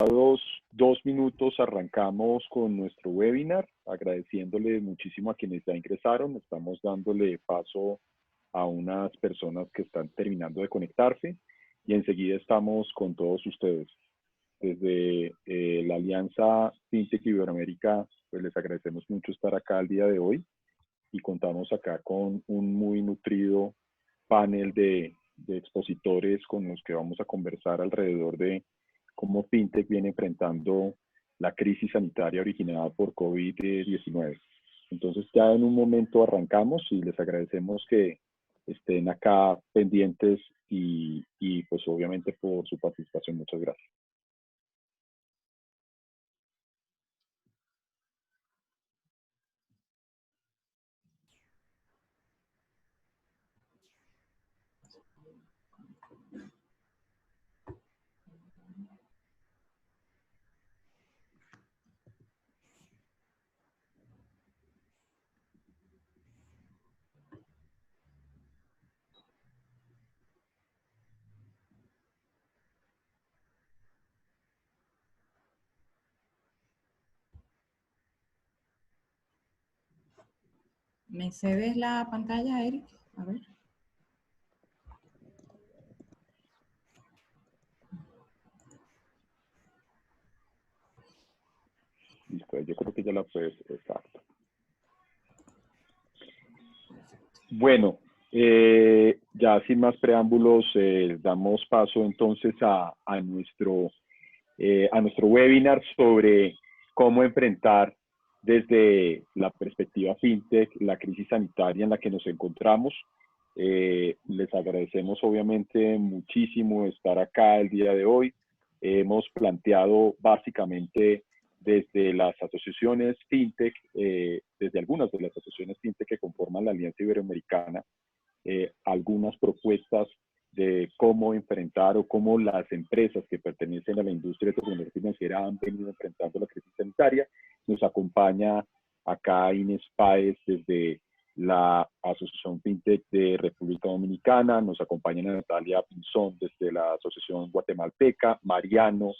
Dos minutos arrancamos con nuestro webinar, agradeciéndole muchísimo a quienes ya ingresaron. Estamos dándole paso a unas personas que están terminando de conectarse y enseguida estamos con todos ustedes. Desde la Alianza FinTech Iberoamérica, pues les agradecemos mucho estar acá el día de hoy y contamos acá con un muy nutrido panel de expositores con los que vamos a conversar alrededor de cómo FinTech viene enfrentando la crisis sanitaria originada por COVID-19. Entonces ya en un momento arrancamos y les agradecemos que estén acá pendientes y pues obviamente por su participación. Muchas gracias. ¿Me cedes la pantalla, Eric? A ver. Listo, yo creo que ya la puedes, exacto. Bueno, ya sin más preámbulos, damos paso entonces a nuestro webinar sobre cómo enfrentar desde la perspectiva FinTech la crisis sanitaria en la que nos encontramos. Les agradecemos obviamente muchísimo estar acá el día de hoy. Hemos planteado básicamente desde las asociaciones FinTech, desde algunas de las asociaciones FinTech que conforman la Alianza Iberoamericana, algunas propuestas de cómo enfrentar o cómo las empresas que pertenecen a la industria de tecnología financiera han venido enfrentando la crisis sanitaria. Nos acompaña acá Inés Páez desde la Asociación FinTech de República Dominicana, nos acompaña Natalia Pinzón desde la Asociación Guatemalteca, Mariano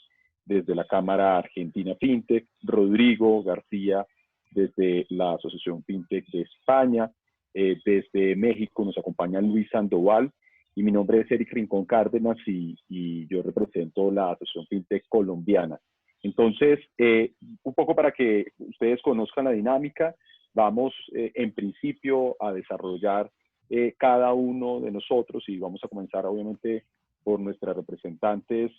desde la Cámara Argentina FinTech, Rodrigo García desde la Asociación FinTech de España, desde México nos acompaña Luis Sandoval, y mi nombre es Eric Rincón Cárdenas y yo represento la Asociación FinTech colombiana. Entonces, un poco para que ustedes conozcan la dinámica, vamos en principio a desarrollar cada uno de nosotros y vamos a comenzar obviamente por nuestras representantes,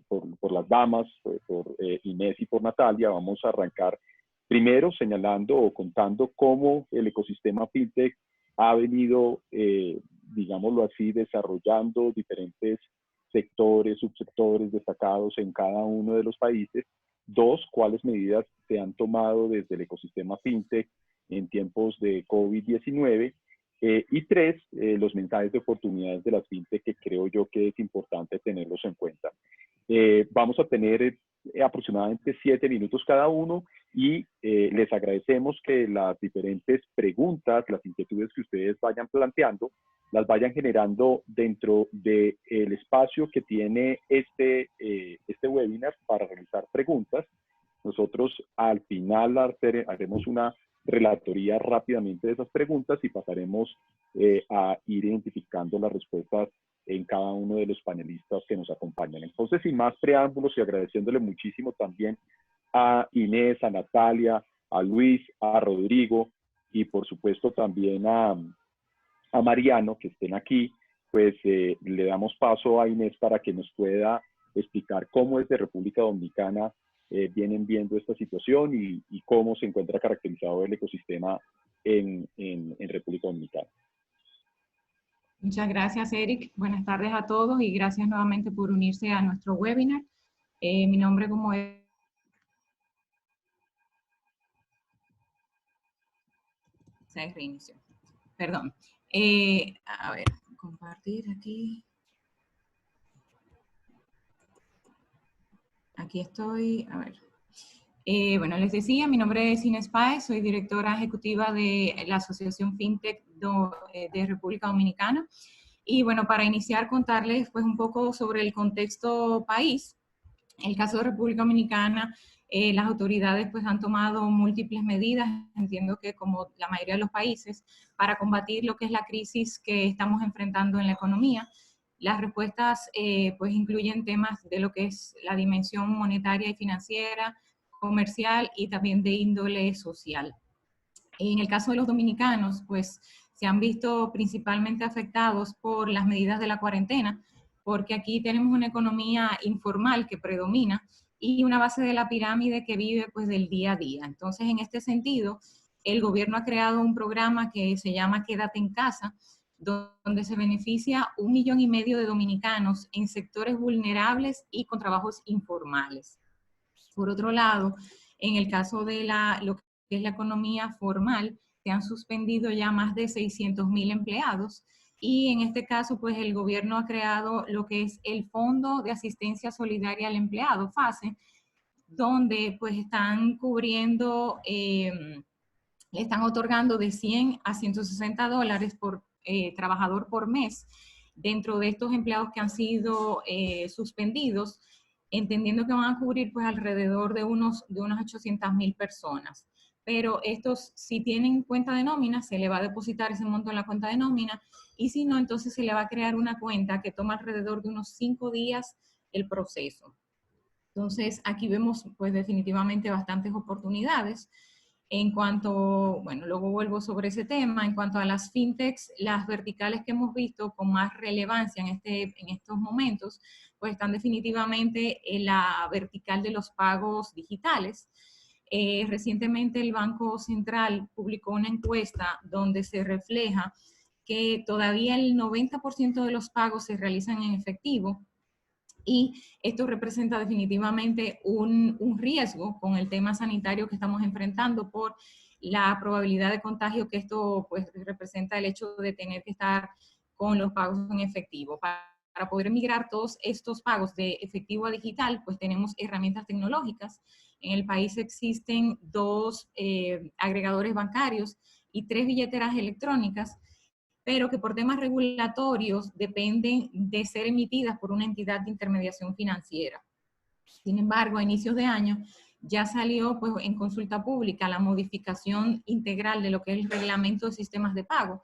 por las damas, por Inés y por Natalia. Vamos a arrancar primero señalando o contando cómo el ecosistema FinTech ha venido, digámoslo así, desarrollando diferentes sectores, subsectores destacados en cada uno de los países. Dos, cuáles medidas se han tomado desde el ecosistema FinTech en tiempos de COVID-19. Y tres, los mensajes de oportunidades de las FinTech que creo yo que es importante tenerlos en cuenta. Vamos a tener aproximadamente 7 minutos cada uno y les agradecemos que las diferentes preguntas, las inquietudes que ustedes vayan planteando, las vayan generando dentro del espacio que tiene este webinar para realizar preguntas. Nosotros al final haremos una relatoría rápidamente de esas preguntas y pasaremos a ir identificando las respuestas en cada uno de los panelistas que nos acompañan. Entonces, sin más preámbulos y agradeciéndole muchísimo también a Inés, a Natalia, a Luis, a Rodrigo y por supuesto también a Mariano, que estén aquí, pues le damos paso a Inés para que nos pueda explicar cómo desde República Dominicana vienen viendo esta situación y cómo se encuentra caracterizado el ecosistema en República Dominicana. Muchas gracias, Eric. Buenas tardes a todos y gracias nuevamente por unirse a nuestro webinar. Mi nombre, como es... Se reinició. Perdón. A ver, compartir aquí. Aquí estoy. A ver. Bueno, les decía, mi nombre es Inés Páez, soy directora ejecutiva de la Asociación FinTech de República Dominicana. Y bueno, para iniciar, contarles pues un poco sobre el contexto país. En el caso de República Dominicana, las autoridades pues han tomado múltiples medidas, entiendo que como la mayoría de los países, para combatir lo que es la crisis que estamos enfrentando en la economía. Las respuestas pues incluyen temas de lo que es la dimensión monetaria y financiera, comercial y también de índole social. En el caso de los dominicanos, pues se han visto principalmente afectados por las medidas de la cuarentena, porque aquí tenemos una economía informal que predomina y una base de la pirámide que vive pues del día a día. Entonces, en este sentido, el gobierno ha creado un programa que se llama Quédate en Casa, donde se beneficia 1,5 millones de dominicanos en sectores vulnerables y con trabajos informales. Por otro lado, en el caso de lo que es la economía formal, se han suspendido ya más de 600,000 empleados y en este caso, pues el gobierno ha creado lo que es el Fondo de Asistencia Solidaria al Empleado, FASE, donde pues están cubriendo, le están otorgando de 100 a 160 dólares por trabajador por mes dentro de estos empleados que han sido suspendidos, entendiendo que van a cubrir pues alrededor de unas 800,000 personas. Pero estos, si tienen cuenta de nómina, se le va a depositar ese monto en la cuenta de nómina, y si no, entonces se le va a crear una cuenta que toma alrededor de unos 5 días el proceso. Entonces, aquí vemos pues definitivamente bastantes oportunidades. En cuanto, bueno, luego vuelvo sobre ese tema, en cuanto a las fintechs, las verticales que hemos visto con más relevancia en estos momentos, pues están definitivamente en la vertical de los pagos digitales. Recientemente el Banco Central publicó una encuesta donde se refleja que todavía el 90% de los pagos se realizan en efectivo, y esto representa definitivamente un riesgo con el tema sanitario que estamos enfrentando por la probabilidad de contagio que esto pues representa el hecho de tener que estar con los pagos en efectivo. Para poder migrar todos estos pagos de efectivo a digital, pues tenemos herramientas tecnológicas. En el país existen 2 agregadores bancarios y 3 billeteras electrónicas, pero que por temas regulatorios dependen de ser emitidas por una entidad de intermediación financiera. Sin embargo, a inicios de año ya salió pues, en consulta pública la modificación integral de lo que es el reglamento de sistemas de pago.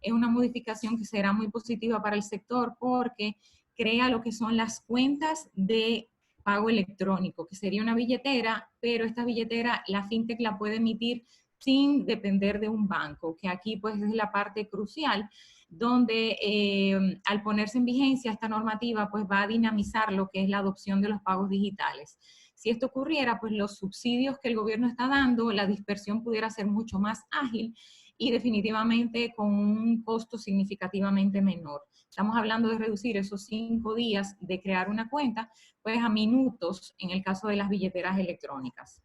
Es una modificación que será muy positiva para el sector porque crea lo que son las cuentas de pago electrónico, que sería una billetera, pero esta billetera la fintech la puede emitir sin depender de un banco, que aquí pues es la parte crucial, donde al ponerse en vigencia esta normativa pues va a dinamizar lo que es la adopción de los pagos digitales. Si esto ocurriera, pues los subsidios que el gobierno está dando, la dispersión pudiera ser mucho más ágil y definitivamente con un costo significativamente menor. Estamos hablando de reducir esos 5 días de crear una cuenta, pues a minutos en el caso de las billeteras electrónicas.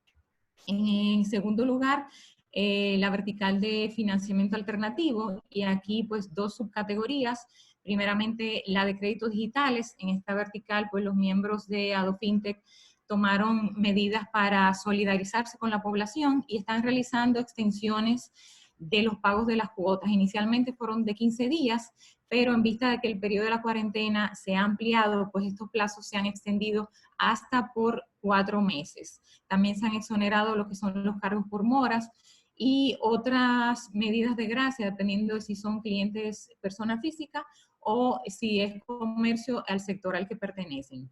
En segundo lugar, la vertical de financiamiento alternativo, y aquí pues 2 subcategorías. Primeramente la de créditos digitales. En esta vertical pues los miembros de AdoFintech tomaron medidas para solidarizarse con la población y están realizando extensiones de los pagos de las cuotas. Inicialmente fueron de 15 días, pero en vista de que el periodo de la cuarentena se ha ampliado, pues estos plazos se han extendido hasta por 4 meses. También se han exonerado lo que son los cargos por moras y otras medidas de gracia, dependiendo de si son clientes persona física o si es comercio al sector al que pertenecen.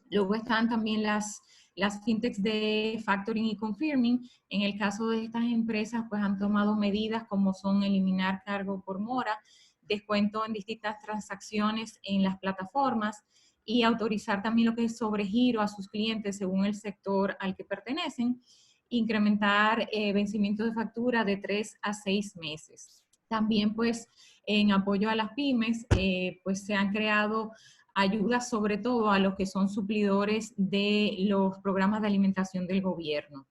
Luego están también las fintechs de factoring y confirming. En el caso de estas empresas, pues han tomado medidas como son eliminar cargo por mora, descuento en distintas transacciones en las plataformas y autorizar también lo que es sobregiro a sus clientes según el sector al que pertenecen, incrementar vencimientos de factura de 3 a 6 meses. También pues en apoyo a las pymes, pues se han creado ayudas sobre todo a los que son suplidores de los programas de alimentación del gobierno.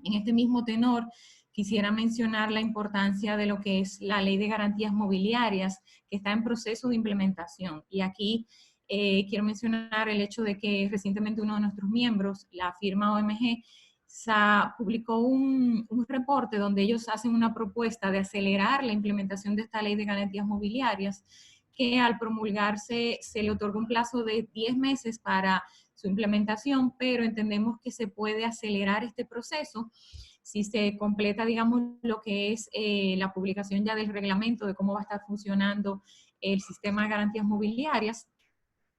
En este mismo tenor, quisiera mencionar la importancia de lo que es la Ley de Garantías Mobiliarias, que está en proceso de implementación. Y aquí quiero mencionar el hecho de que recientemente uno de nuestros miembros, la firma OMG, publicó un reporte donde ellos hacen una propuesta de acelerar la implementación de esta Ley de Garantías Mobiliarias, que al promulgarse se le otorga un plazo de 10 meses para su implementación, pero entendemos que se puede acelerar este proceso si se completa, digamos, lo que es la publicación ya del reglamento de cómo va a estar funcionando el sistema de garantías mobiliarias.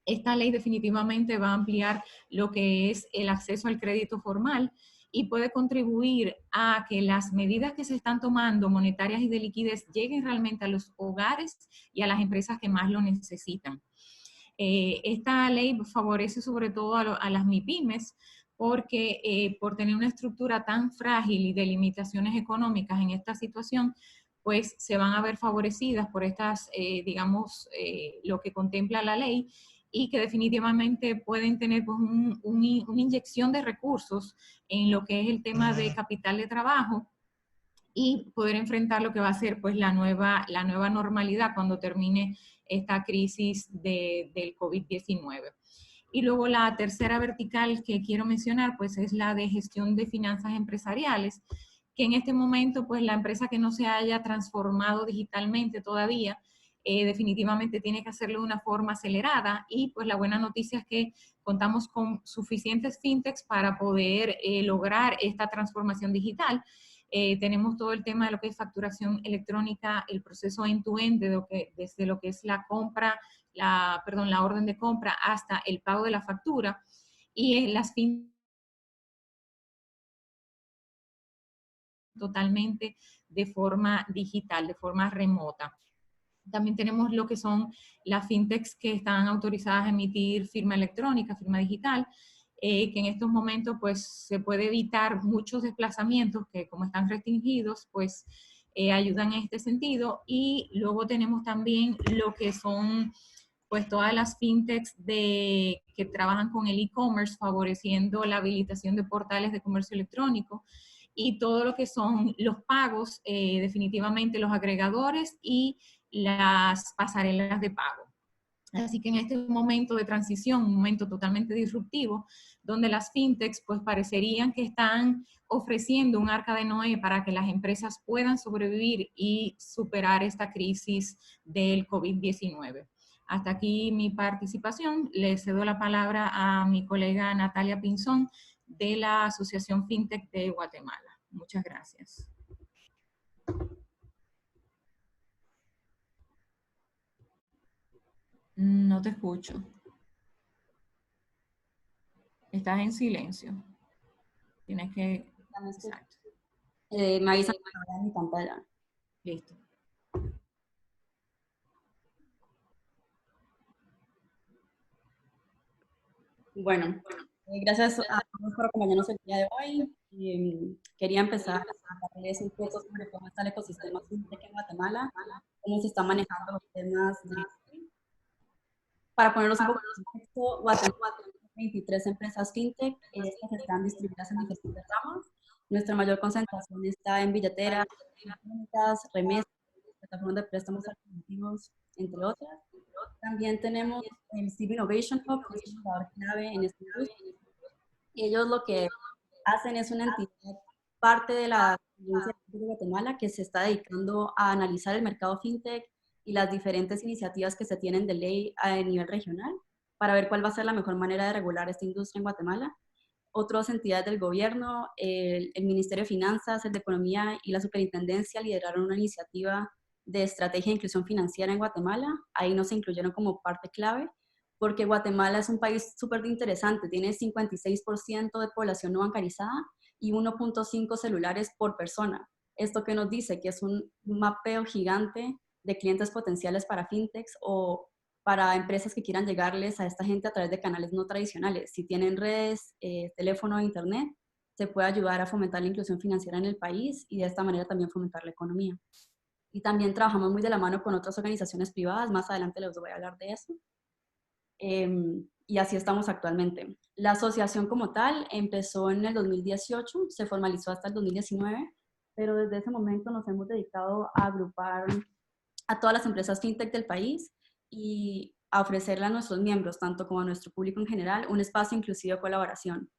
Esta ley definitivamente va a ampliar lo que es el acceso al crédito formal y puede contribuir a que las medidas que se están tomando, monetarias y de liquidez, lleguen realmente a los hogares y a las empresas que más lo necesitan. Esta ley favorece sobre todo a las MIPYMES porque por tener una estructura tan frágil y de limitaciones económicas en esta situación, pues se van a ver favorecidas por estas, lo que contempla la ley, y que definitivamente pueden tener pues, una inyección de recursos en lo que es el tema de capital de trabajo y poder enfrentar lo que va a ser pues, la nueva normalidad cuando termine esta crisis del COVID-19. Y luego la tercera vertical que quiero mencionar pues, es la de gestión de finanzas empresariales, que en este momento pues, la empresa que no se haya transformado digitalmente todavía, definitivamente tiene que hacerlo de una forma acelerada, y pues la buena noticia es que contamos con suficientes fintechs para poder lograr esta transformación digital. Tenemos todo el tema de lo que es facturación electrónica, el proceso end-to-end, desde lo que es la compra, la orden de compra hasta el pago de la factura, y las fintechs totalmente de forma digital, de forma remota. También tenemos lo que son las fintechs que están autorizadas a emitir firma electrónica, firma digital, que en estos momentos pues se puede evitar muchos desplazamientos que como están restringidos pues ayudan en este sentido. Y luego tenemos también lo que son pues todas las fintechs que trabajan con el e-commerce, favoreciendo la habilitación de portales de comercio electrónico y todo lo que son los pagos, definitivamente los agregadores y las pasarelas de pago. Así que en este momento de transición, un momento totalmente disruptivo, donde las fintechs pues parecerían que están ofreciendo un arca de Noé para que las empresas puedan sobrevivir y superar esta crisis del COVID-19. Hasta aquí mi participación. Le cedo la palabra a mi colega Natalia Pinzón de la Asociación FinTech de Guatemala. Muchas gracias. No te escucho. Estás en silencio. Tienes que... Exacto. Me avisan en mi pantalla. Listo. Bueno, gracias a todos por acompañarnos el día de hoy. Quería empezar a darles un poco sobre cómo está el ecosistema fintech en Guatemala, cómo se están manejando los temas de... Para ponerlos un poco en contexto, Guatemala tiene 23 empresas fintech, estas están distribuidas en diferentes ramas. Nuestra mayor concentración está en billeteras, remesas, plataformas de préstamos alternativos, entre otras. También tenemos el City Innovation Hub, que es un jugador clave en este industria. Ellos lo que hacen es una entidad, parte de la Agencia de Guatemala, que se está dedicando a analizar el mercado fintech y las diferentes iniciativas que se tienen de ley a nivel regional para ver cuál va a ser la mejor manera de regular esta industria en Guatemala. Otras entidades del gobierno, el Ministerio de Finanzas, el de Economía y la Superintendencia lideraron una iniciativa de estrategia de inclusión financiera en Guatemala. Ahí nos incluyeron como parte clave, porque Guatemala es un país súper interesante, tiene 56% de población no bancarizada y 1.5 celulares por persona. Esto que nos dice que es un mapeo gigante de clientes potenciales para fintechs o para empresas que quieran llegarles a esta gente a través de canales no tradicionales. Si tienen redes, teléfono e internet, se puede ayudar a fomentar la inclusión financiera en el país y de esta manera también fomentar la economía. Y también trabajamos muy de la mano con otras organizaciones privadas, más adelante les voy a hablar de eso. Y así estamos actualmente. La asociación como tal empezó en el 2018, se formalizó hasta el 2019, pero desde ese momento nos hemos dedicado a agrupar a todas las empresas fintech del país y a ofrecerle a nuestros miembros, tanto como a nuestro público en general, un espacio inclusivo de colaboración.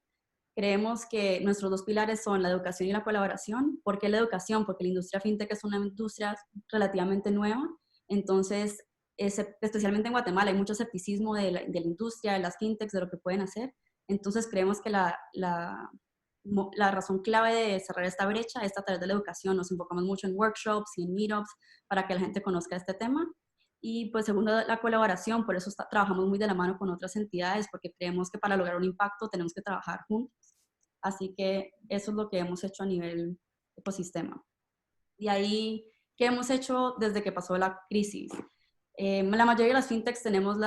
Creemos que nuestros dos pilares son la educación y la colaboración. ¿Por qué la educación? Porque la industria fintech es una industria relativamente nueva, entonces, especialmente en Guatemala, hay mucho escepticismo de la industria, de las fintechs, de lo que pueden hacer. Entonces creemos que la razón clave de cerrar esta brecha es a través de la educación. Nos enfocamos mucho en workshops y en meetups para que la gente conozca este tema. Y pues segundo, la colaboración, por eso trabajamos muy de la mano con otras entidades, porque creemos que para lograr un impacto tenemos que trabajar juntos. Así que eso es lo que hemos hecho a nivel ecosistema. Y ahí, ¿qué hemos hecho desde que pasó la crisis? La mayoría de las fintechs tenemos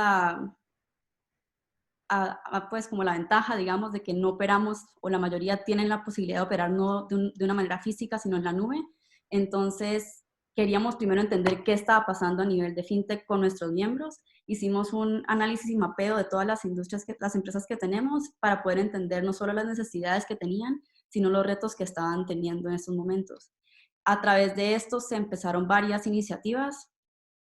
pues como la ventaja, digamos, de que no operamos, o la mayoría tienen la posibilidad de operar no de una manera física, sino en la nube. Entonces, queríamos primero entender qué estaba pasando a nivel de fintech con nuestros miembros. Hicimos un análisis y mapeo de todas las industrias, las empresas que tenemos, para poder entender no solo las necesidades que tenían, sino los retos que estaban teniendo en estos momentos. A través de esto se empezaron varias iniciativas.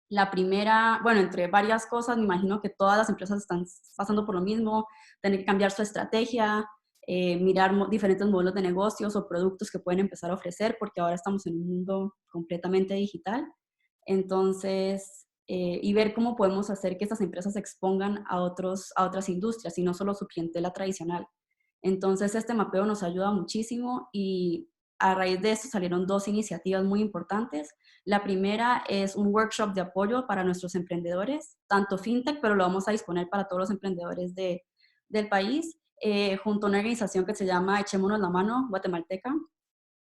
La primera, bueno, entre varias cosas, me imagino que todas las empresas están pasando por lo mismo, tener que cambiar su estrategia, mirar diferentes modelos de negocios o productos que pueden empezar a ofrecer, porque ahora estamos en un mundo completamente digital. Entonces, y ver cómo podemos hacer que estas empresas se expongan a otras industrias y no solo su clientela tradicional. Entonces, este mapeo nos ayuda muchísimo y a raíz de esto salieron dos iniciativas muy importantes. La primera es un workshop de apoyo para nuestros emprendedores, tanto fintech, pero lo vamos a disponer para todos los emprendedores del país, junto a una organización que se llama Echémonos la Mano, guatemalteca.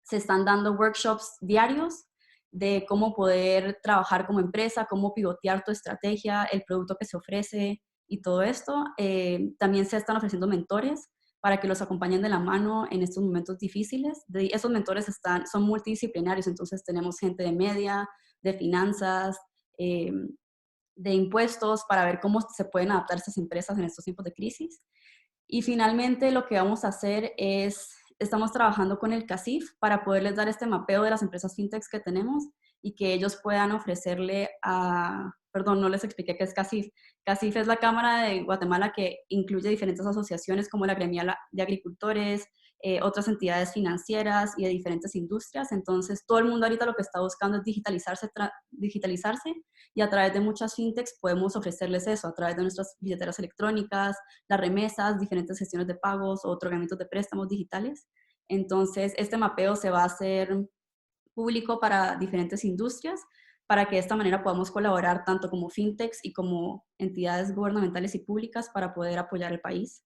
Se están dando workshops diarios de cómo poder trabajar como empresa, cómo pivotear tu estrategia, el producto que se ofrece y todo esto. También se están ofreciendo mentores para que los acompañen de la mano en estos momentos difíciles. Esos mentores son multidisciplinarios, entonces tenemos gente de media, de finanzas, de impuestos, para ver cómo se pueden adaptar estas empresas en estos tiempos de crisis. Y finalmente lo que vamos a hacer es, estamos trabajando con el CACIF para poderles dar este mapeo de las empresas fintechs que tenemos y que ellos puedan ofrecerle perdón, no les expliqué qué es CACIF. CACIF es la Cámara de Guatemala que incluye diferentes asociaciones como la Gremial de Agricultores, otras entidades financieras y de diferentes industrias. Entonces, todo el mundo ahorita lo que está buscando es digitalizarse y a través de muchas fintechs podemos ofrecerles eso, a través de nuestras billeteras electrónicas, las remesas, diferentes gestiones de pagos o otorgamientos de préstamos digitales. Entonces, este mapeo se va a hacer público para diferentes industrias para que de esta manera podamos colaborar tanto como fintechs y como entidades gubernamentales y públicas para poder apoyar el país.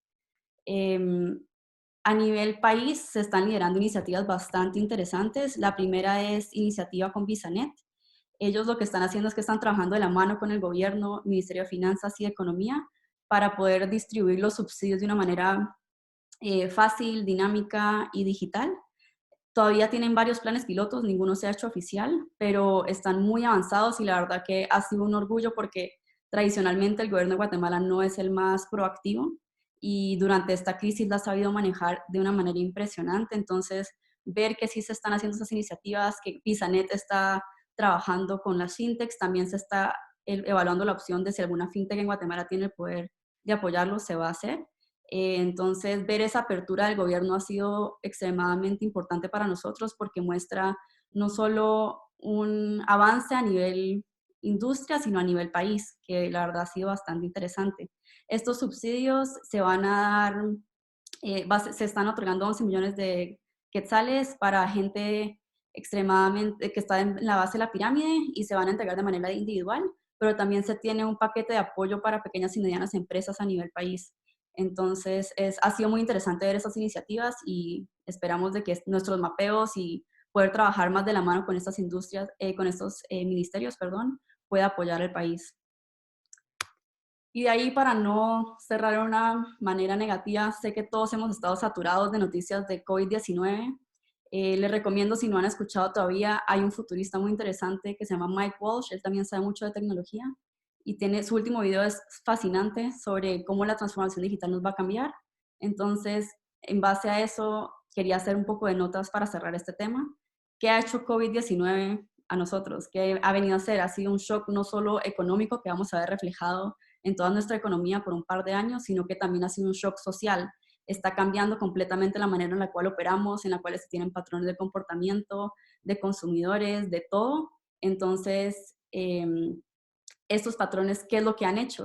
A nivel país se están liderando iniciativas bastante interesantes. La primera es iniciativa con Visanet. Ellos lo que están haciendo es que están trabajando de la mano con el gobierno, Ministerio de Finanzas y de Economía para poder distribuir los subsidios de una manera fácil, dinámica y digital. Todavía tienen varios planes pilotos, ninguno se ha hecho oficial, pero están muy avanzados y la verdad que ha sido un orgullo porque tradicionalmente el gobierno de Guatemala no es el más proactivo y durante esta crisis la ha sabido manejar de una manera impresionante. Entonces, ver que sí se están haciendo esas iniciativas, que Visanet está trabajando con las fintechs, también se está evaluando la opción de si alguna fintech en Guatemala tiene el poder de apoyarlo, se va a hacer. Entonces, ver esa apertura del gobierno ha sido extremadamente importante para nosotros porque muestra no solo un avance a nivel industria, sino a nivel país, que la verdad ha sido bastante interesante. Estos subsidios se van a dar, se están otorgando 11 millones de quetzales para gente extremadamente que está en la base de la pirámide y se van a entregar de manera individual, pero también se tiene un paquete de apoyo para pequeñas y medianas empresas a nivel país. Entonces, ha sido muy interesante ver estas iniciativas y esperamos de que nuestros mapeos y poder trabajar más de la mano con estas industrias, con estos ministerios, perdón, pueda apoyar al país. Y de ahí, para no cerrar de una manera negativa, sé que todos hemos estado saturados de noticias de COVID-19. Les recomiendo, si no han escuchado todavía, hay un futurista muy interesante que se llama Mike Walsh, él también sabe mucho de tecnología y su último video es fascinante sobre cómo la transformación digital nos va a cambiar. Entonces, en base a eso, quería hacer un poco de notas para cerrar este tema. ¿Qué ha hecho COVID-19 a nosotros? ¿Qué ha venido a hacer? Ha sido un shock no solo económico que vamos a ver reflejado en toda nuestra economía por un par de años, sino que también ha sido un shock social. Está cambiando completamente la manera en la cual operamos, en la cual se tienen patrones de comportamiento, de consumidores, de todo. Entonces, estos patrones, ¿qué es lo que han hecho?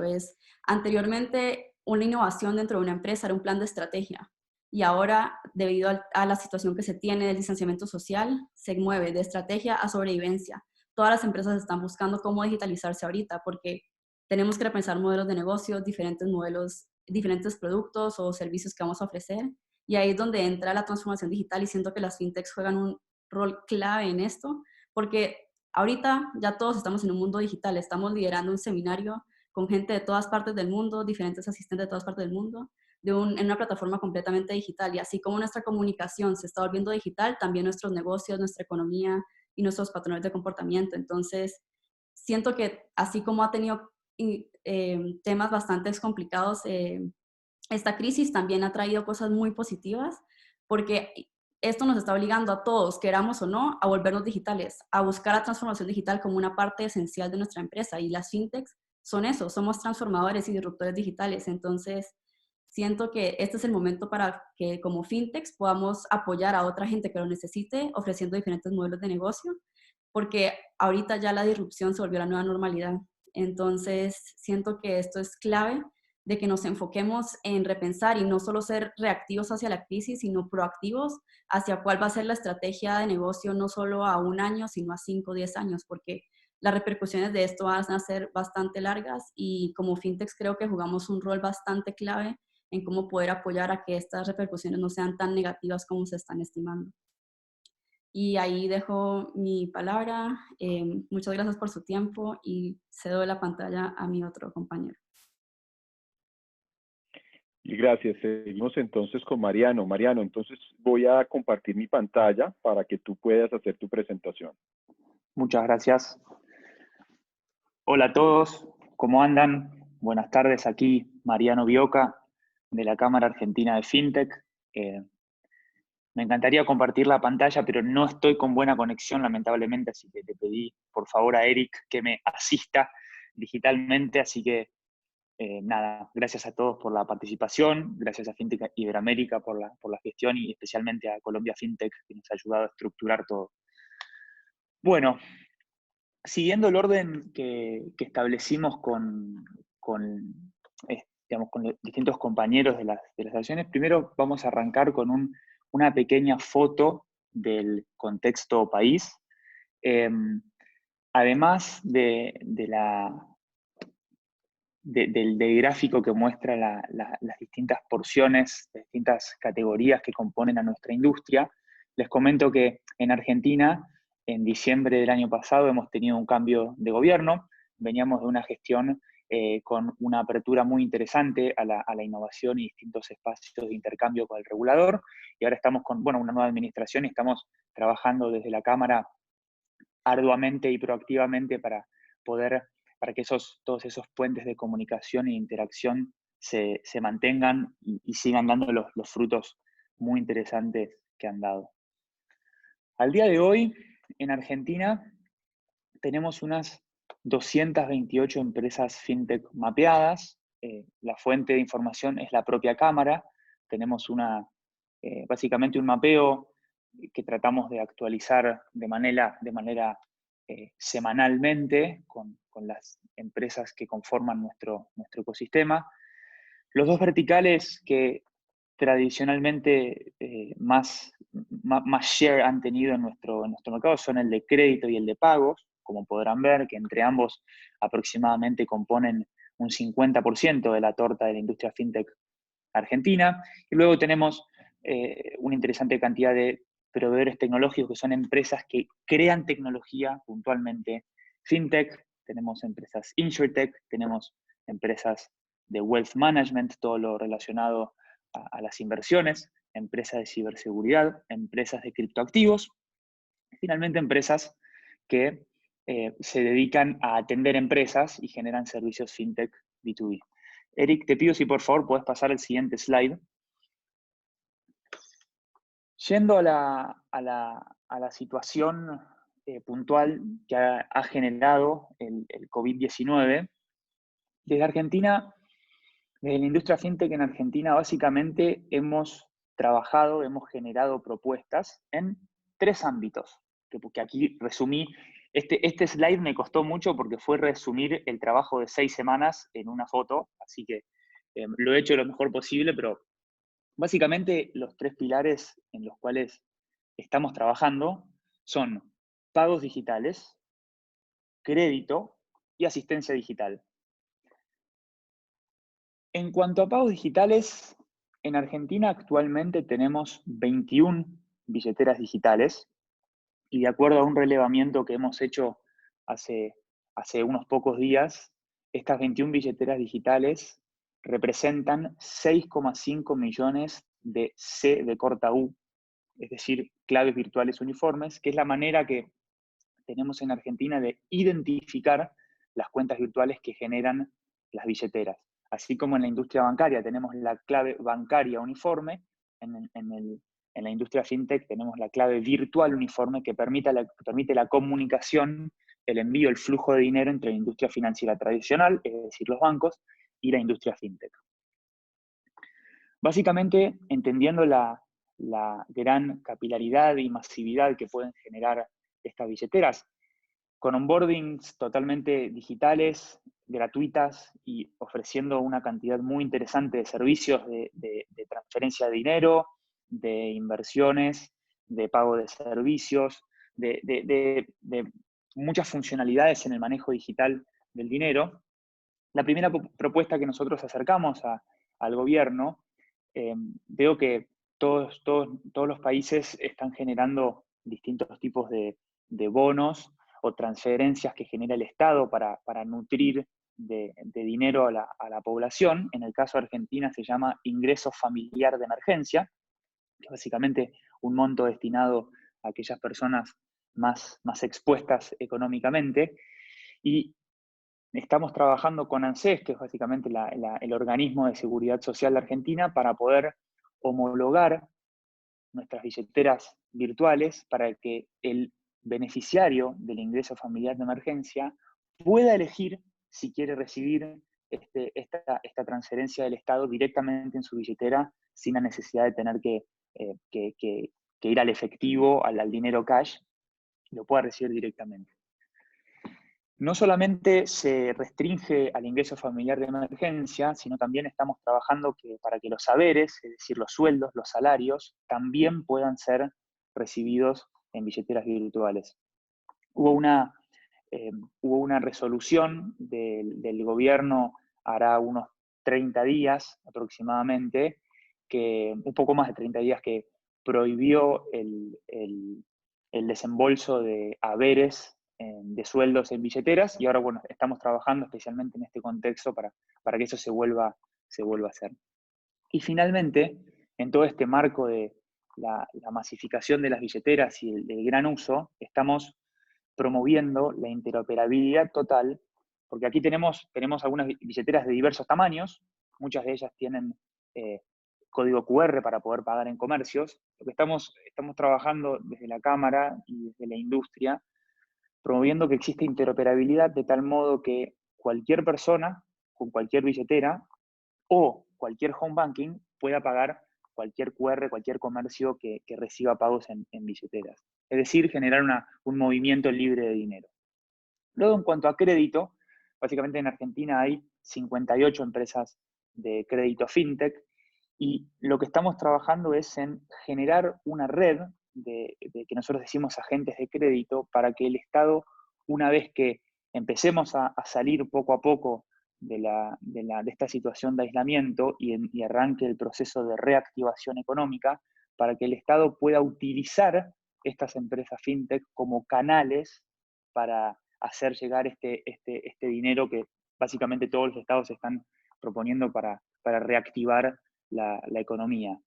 Anteriormente una innovación dentro de una empresa, era un plan de estrategia. Y ahora, debido a la situación que se tiene del distanciamiento social, se mueve de estrategia a sobrevivencia. Todas las empresas están buscando cómo digitalizarse ahorita, porque tenemos que repensar modelos de negocio, diferentes modelos, diferentes productos o servicios que vamos a ofrecer. Y ahí es donde entra la transformación digital, y siento que las fintechs juegan un rol clave en esto, porque ahorita ya todos estamos en un mundo digital, estamos liderando un seminario con gente de todas partes del mundo, diferentes asistentes de todas partes del mundo, en una plataforma completamente digital. Y así como nuestra comunicación se está volviendo digital, también nuestros negocios, nuestra economía y nuestros patrones de comportamiento. Entonces, siento que así como ha tenido temas bastante complicados, esta crisis también ha traído cosas muy positivas, porque esto nos está obligando a todos, queramos o no, a volvernos digitales, a buscar la transformación digital como una parte esencial de nuestra empresa. Y las fintechs son eso, somos transformadores y disruptores digitales. Entonces, siento que este es el momento para que como fintechs podamos apoyar a otra gente que lo necesite, ofreciendo diferentes modelos de negocio, porque ahorita ya la disrupción se volvió la nueva normalidad. Entonces, siento que esto es clave, de que nos enfoquemos en repensar y no solo ser reactivos hacia la crisis, sino proactivos hacia cuál va a ser la estrategia de negocio, no solo a 1 año, sino a 5 o 10 años, porque las repercusiones de esto van a ser bastante largas, y como fintechs creo que jugamos un rol bastante clave en cómo poder apoyar a que estas repercusiones no sean tan negativas como se están estimando. Y ahí dejo mi palabra. Muchas gracias por su tiempo y cedo la pantalla a mi otro compañero. Y gracias. Seguimos entonces con Mariano. Mariano, entonces voy a compartir mi pantalla para que tú puedas hacer tu presentación. Muchas gracias. Hola a todos, ¿cómo andan? Buenas tardes, aquí Mariano Bioca, de la Cámara Argentina de FinTech. Me encantaría compartir la pantalla, pero no estoy con buena conexión, lamentablemente, así que le pedí, por favor, a Eric que me asista digitalmente, así que nada, gracias a todos por la participación, gracias a FinTech Iberoamérica por la gestión, y especialmente a Colombia FinTech, que nos ha ayudado a estructurar todo. Bueno, siguiendo el orden que establecimos con los distintos compañeros de las acciones, primero vamos a arrancar con una pequeña foto del contexto país. Además del gráfico que muestra las distintas porciones, las distintas categorías que componen a nuestra industria, les comento que en Argentina, en diciembre del año pasado, hemos tenido un cambio de gobierno. Veníamos de una gestión con una apertura muy interesante a la innovación y distintos espacios de intercambio con el regulador, y ahora estamos con una nueva administración y estamos trabajando desde la Cámara arduamente y proactivamente para que todos esos puentes de comunicación e interacción se mantengan y sigan dando los frutos muy interesantes que han dado. Al día de hoy, en Argentina, tenemos unas 228 empresas fintech mapeadas. La fuente de información es la propia Cámara. Tenemos básicamente un mapeo que tratamos de actualizar de manera semanalmente con las empresas que conforman nuestro ecosistema. Los dos verticales que tradicionalmente más share han tenido en nuestro mercado son el de crédito y el de pagos, como podrán ver, que entre ambos aproximadamente componen un 50% de la torta de la industria fintech argentina. Y luego tenemos una interesante cantidad de proveedores tecnológicos que son empresas que crean tecnología puntualmente fintech. Tenemos empresas insurtech, tenemos empresas de wealth management, todo lo relacionado a las inversiones, empresas de ciberseguridad, empresas de criptoactivos, y finalmente empresas que se dedican a atender empresas y generan servicios fintech B2B. Eric, te pido si por favor podés pasar al siguiente slide. Yendo a la situación puntual que ha generado el COVID-19, desde Argentina, desde la industria fintech en Argentina, básicamente hemos trabajado, hemos generado propuestas en 3 ámbitos, que aquí resumí. Este slide me costó mucho porque fue resumir el trabajo de 6 semanas en una foto, así que lo he hecho lo mejor posible, pero básicamente los 3 pilares en los cuales estamos trabajando son pagos digitales, crédito y asistencia digital. En cuanto a pagos digitales, en Argentina actualmente tenemos 21 billeteras digitales y de acuerdo a un relevamiento que hemos hecho hace unos pocos días, estas 21 billeteras digitales representan 6,5 millones de C de corta U, es decir, claves virtuales uniformes, que es la manera que tenemos en Argentina de identificar las cuentas virtuales que generan las billeteras. Así como en la industria bancaria tenemos la clave bancaria uniforme, en la industria fintech tenemos la clave virtual uniforme que permite la comunicación, el envío, el flujo de dinero entre la industria financiera tradicional, es decir, los bancos, y la industria fintech. Básicamente, entendiendo la gran capilaridad y masividad que pueden generar estas billeteras, con onboardings totalmente digitales, gratuitas y ofreciendo una cantidad muy interesante de servicios de transferencia de dinero, de inversiones, de pago de servicios, de muchas funcionalidades en el manejo digital del dinero. La primera propuesta que nosotros acercamos al gobierno, veo que todos los países están generando distintos tipos de bonos o transferencias que genera el Estado para nutrir de dinero a la población. En el caso de Argentina se llama ingreso familiar de emergencia, que es básicamente un monto destinado a aquellas personas más expuestas económicamente. Y estamos trabajando con ANSES, que es básicamente el organismo de seguridad social de Argentina, para poder homologar nuestras billeteras virtuales para que el beneficiario del ingreso familiar de emergencia pueda elegir si quiere recibir esta transferencia del Estado directamente en su billetera sin la necesidad de tener que ir al efectivo, al dinero cash, lo pueda recibir directamente. No solamente se restringe al ingreso familiar de emergencia, sino también estamos trabajando para que los haberes, es decir, los sueldos, los salarios, también puedan ser recibidos en billeteras virtuales. Hubo una resolución del gobierno hará unos 30 días aproximadamente, un poco más de 30 días, que prohibió el desembolso de haberes de sueldos en billeteras, y ahora, bueno, estamos trabajando especialmente en este contexto para que eso se vuelva a hacer. Y finalmente, en todo este marco de la masificación de las billeteras y el gran uso, estamos promoviendo la interoperabilidad total, porque aquí tenemos algunas billeteras de diversos tamaños, muchas de ellas tienen código QR para poder pagar en comercios. Lo que estamos trabajando desde la Cámara y desde la industria, promoviendo que exista interoperabilidad de tal modo que cualquier persona con cualquier billetera o cualquier home banking pueda pagar cualquier QR, cualquier comercio que reciba pagos en billeteras. Es decir, generar un movimiento libre de dinero. Luego, en cuanto a crédito, básicamente en Argentina hay 58 empresas de crédito fintech, y lo que estamos trabajando es en generar una red de que nosotros decimos agentes de crédito, para que el Estado, una vez que empecemos a salir poco a poco de esta situación de aislamiento y arranque el proceso de reactivación económica, para que el Estado pueda utilizar estas empresas fintech como canales para hacer llegar este dinero que básicamente todos los estados están proponiendo para reactivar la economía.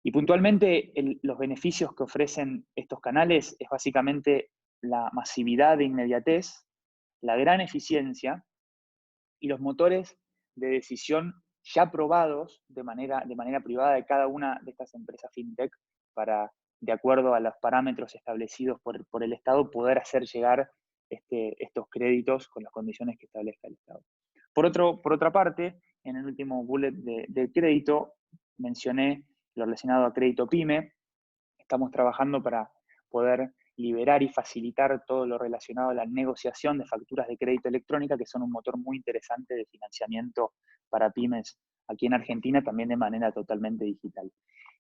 Y puntualmente los beneficios que ofrecen estos canales es básicamente la masividad de inmediatez, la gran eficiencia y los motores de decisión ya probados de manera privada de cada una de estas empresas fintech para, de acuerdo a los parámetros establecidos por el Estado, poder hacer llegar estos créditos con las condiciones que establezca el Estado. Por otra parte, en el último bullet de crédito, mencioné lo relacionado a crédito PYME. Estamos trabajando para poder liberar y facilitar todo lo relacionado a la negociación de facturas de crédito electrónica, que son un motor muy interesante de financiamiento para pymes aquí en Argentina también de manera totalmente digital.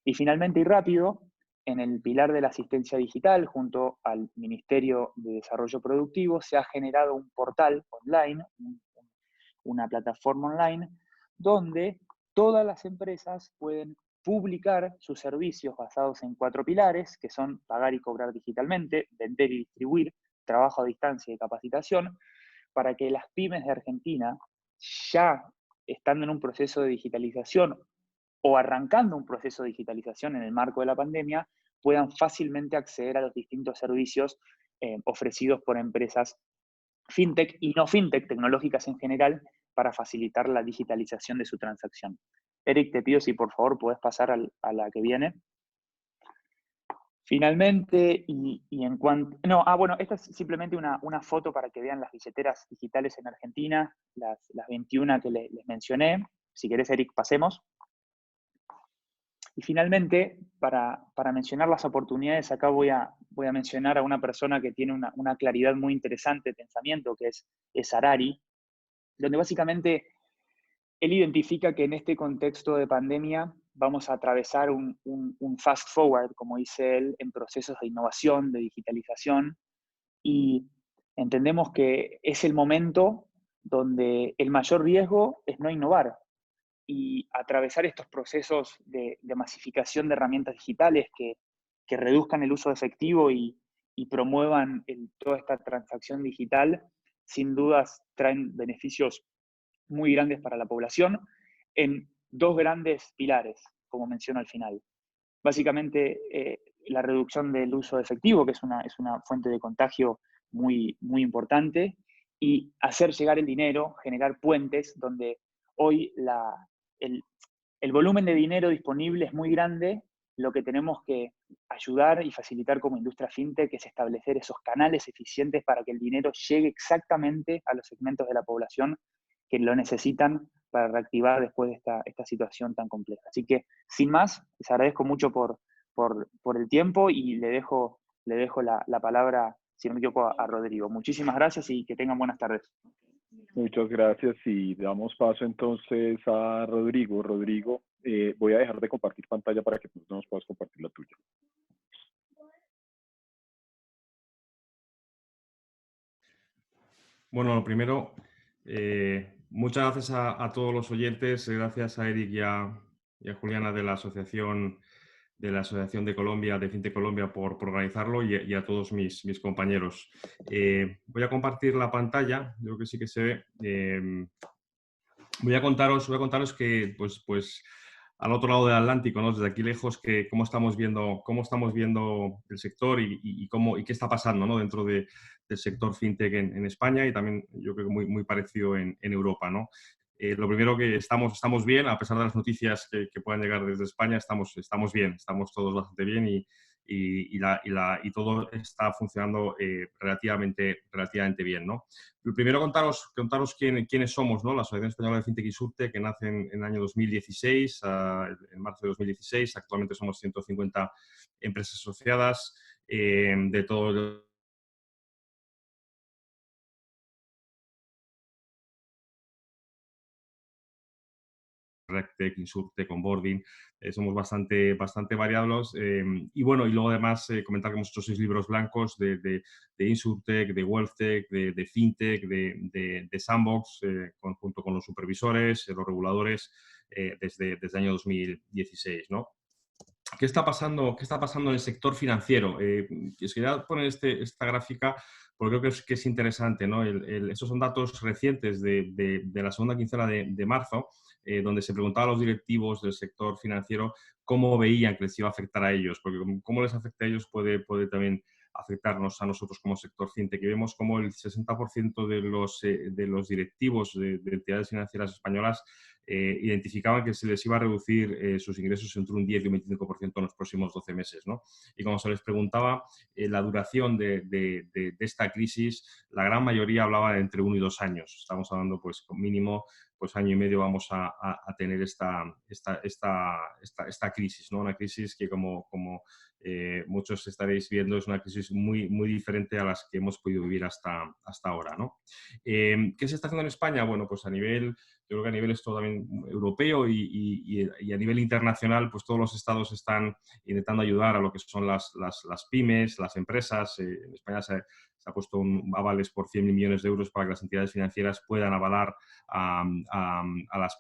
Y finalmente y rápido, en el pilar de la asistencia digital, junto al Ministerio de Desarrollo Productivo, se ha generado un portal online, una plataforma online, donde todas las empresas pueden publicar sus servicios basados en 4 pilares, que son pagar y cobrar digitalmente, vender y distribuir, trabajo a distancia y capacitación, para que las pymes de Argentina, ya estando en un proceso de digitalización o arrancando un proceso de digitalización en el marco de la pandemia, puedan fácilmente acceder a los distintos servicios ofrecidos por empresas fintech y no fintech, tecnológicas en general, para facilitar la digitalización de su transacción. Eric, te pido si por favor podés pasar a la que viene. Finalmente, y en cuanto... No, bueno, esta es simplemente una foto para que vean las billeteras digitales en Argentina, las 21 que les mencioné. Si querés, Eric, pasemos. Y finalmente, para mencionar las oportunidades, acá voy a mencionar a una persona que tiene una claridad muy interesante de pensamiento, que es Harari, donde básicamente él identifica que en este contexto de pandemia vamos a atravesar un fast forward, como dice él, en procesos de innovación, de digitalización, y entendemos que es el momento donde el mayor riesgo es no innovar y atravesar estos procesos de masificación de herramientas digitales que reduzcan el uso de efectivo y promuevan toda esta transacción digital, sin dudas traen beneficios muy grandes para la población en 2 grandes pilares, como menciono al final. Básicamente, la reducción del uso de efectivo, que es una fuente de contagio muy, muy importante, y hacer llegar el dinero, generar puentes donde hoy el volumen de dinero disponible es muy grande. Lo que tenemos que ayudar y facilitar como industria fintech es establecer esos canales eficientes para que el dinero llegue exactamente a los segmentos de la población que lo necesitan para reactivar después de esta situación tan compleja. Así que, sin más, les agradezco mucho por el tiempo y le dejo la palabra, si no me equivoco, a Rodrigo. Muchísimas gracias y que tengan buenas tardes. Muchas gracias y damos paso entonces a Rodrigo. Rodrigo, voy a dejar de compartir pantalla para que tú nos puedas compartir la tuya. Bueno, lo primero, muchas gracias a todos los oyentes, gracias a Eric y a Juliana de la Asociación de Colombia, de Fintech Colombia, por organizarlo y a todos mis compañeros. Voy a compartir la pantalla, yo creo que sí que se ve. Voy a contaros que, pues al otro lado del Atlántico, ¿no? Desde aquí lejos, cómo estamos viendo el sector y qué está pasando, ¿no? Dentro del sector fintech en España y también yo creo que muy parecido en Europa, ¿no? Lo primero que estamos bien, a pesar de las noticias que puedan llegar desde España, estamos bien, estamos todos bastante bien y todo está funcionando relativamente bien, ¿no? Lo primero, contaros quiénes somos, ¿no? La Asociación Española de Fintech y Surtech, que nace en el año 2016, en marzo de 2016. Actualmente somos 150 empresas asociadas de todo RegTech, Insurtech, Onboarding, somos bastante variados. Y bueno, y luego además comentar que hemos hecho 6 libros blancos de Insurtech, de WealthTech, de FinTech, de Sandbox, junto con los supervisores, los reguladores, desde el año 2016, ¿no? ¿Qué está pasando en el sector financiero? Os quería poner esta gráfica porque creo que es interesante, ¿no? Estos son datos recientes de la segunda quincena de marzo, donde se preguntaba a los directivos del sector financiero cómo veían que les iba a afectar a ellos, porque cómo les afecta a ellos puede también afectarnos a nosotros como sector fintech, que vemos como el 60% de los directivos de entidades financieras españolas identificaban que se les iba a reducir sus ingresos entre un 10 y un 25% en los próximos 12 meses, ¿no? Y cuando se les preguntaba la duración de esta crisis, la gran mayoría hablaba de entre 1 y 2 años. Estamos hablando, pues, con mínimo, pues, año y medio vamos a tener esta crisis, ¿no? Una crisis que, como muchos estaréis viendo, es una crisis muy diferente a las que hemos podido vivir hasta ahora, ¿no? ¿Qué se está haciendo en España? Bueno, pues a nivel yo creo que a nivel esto también europeo y a nivel internacional, pues todos los estados están intentando ayudar a lo que son las pymes, las empresas. En España se ha puesto avales por 100.000 millones de euros para que las entidades financieras puedan avalar a las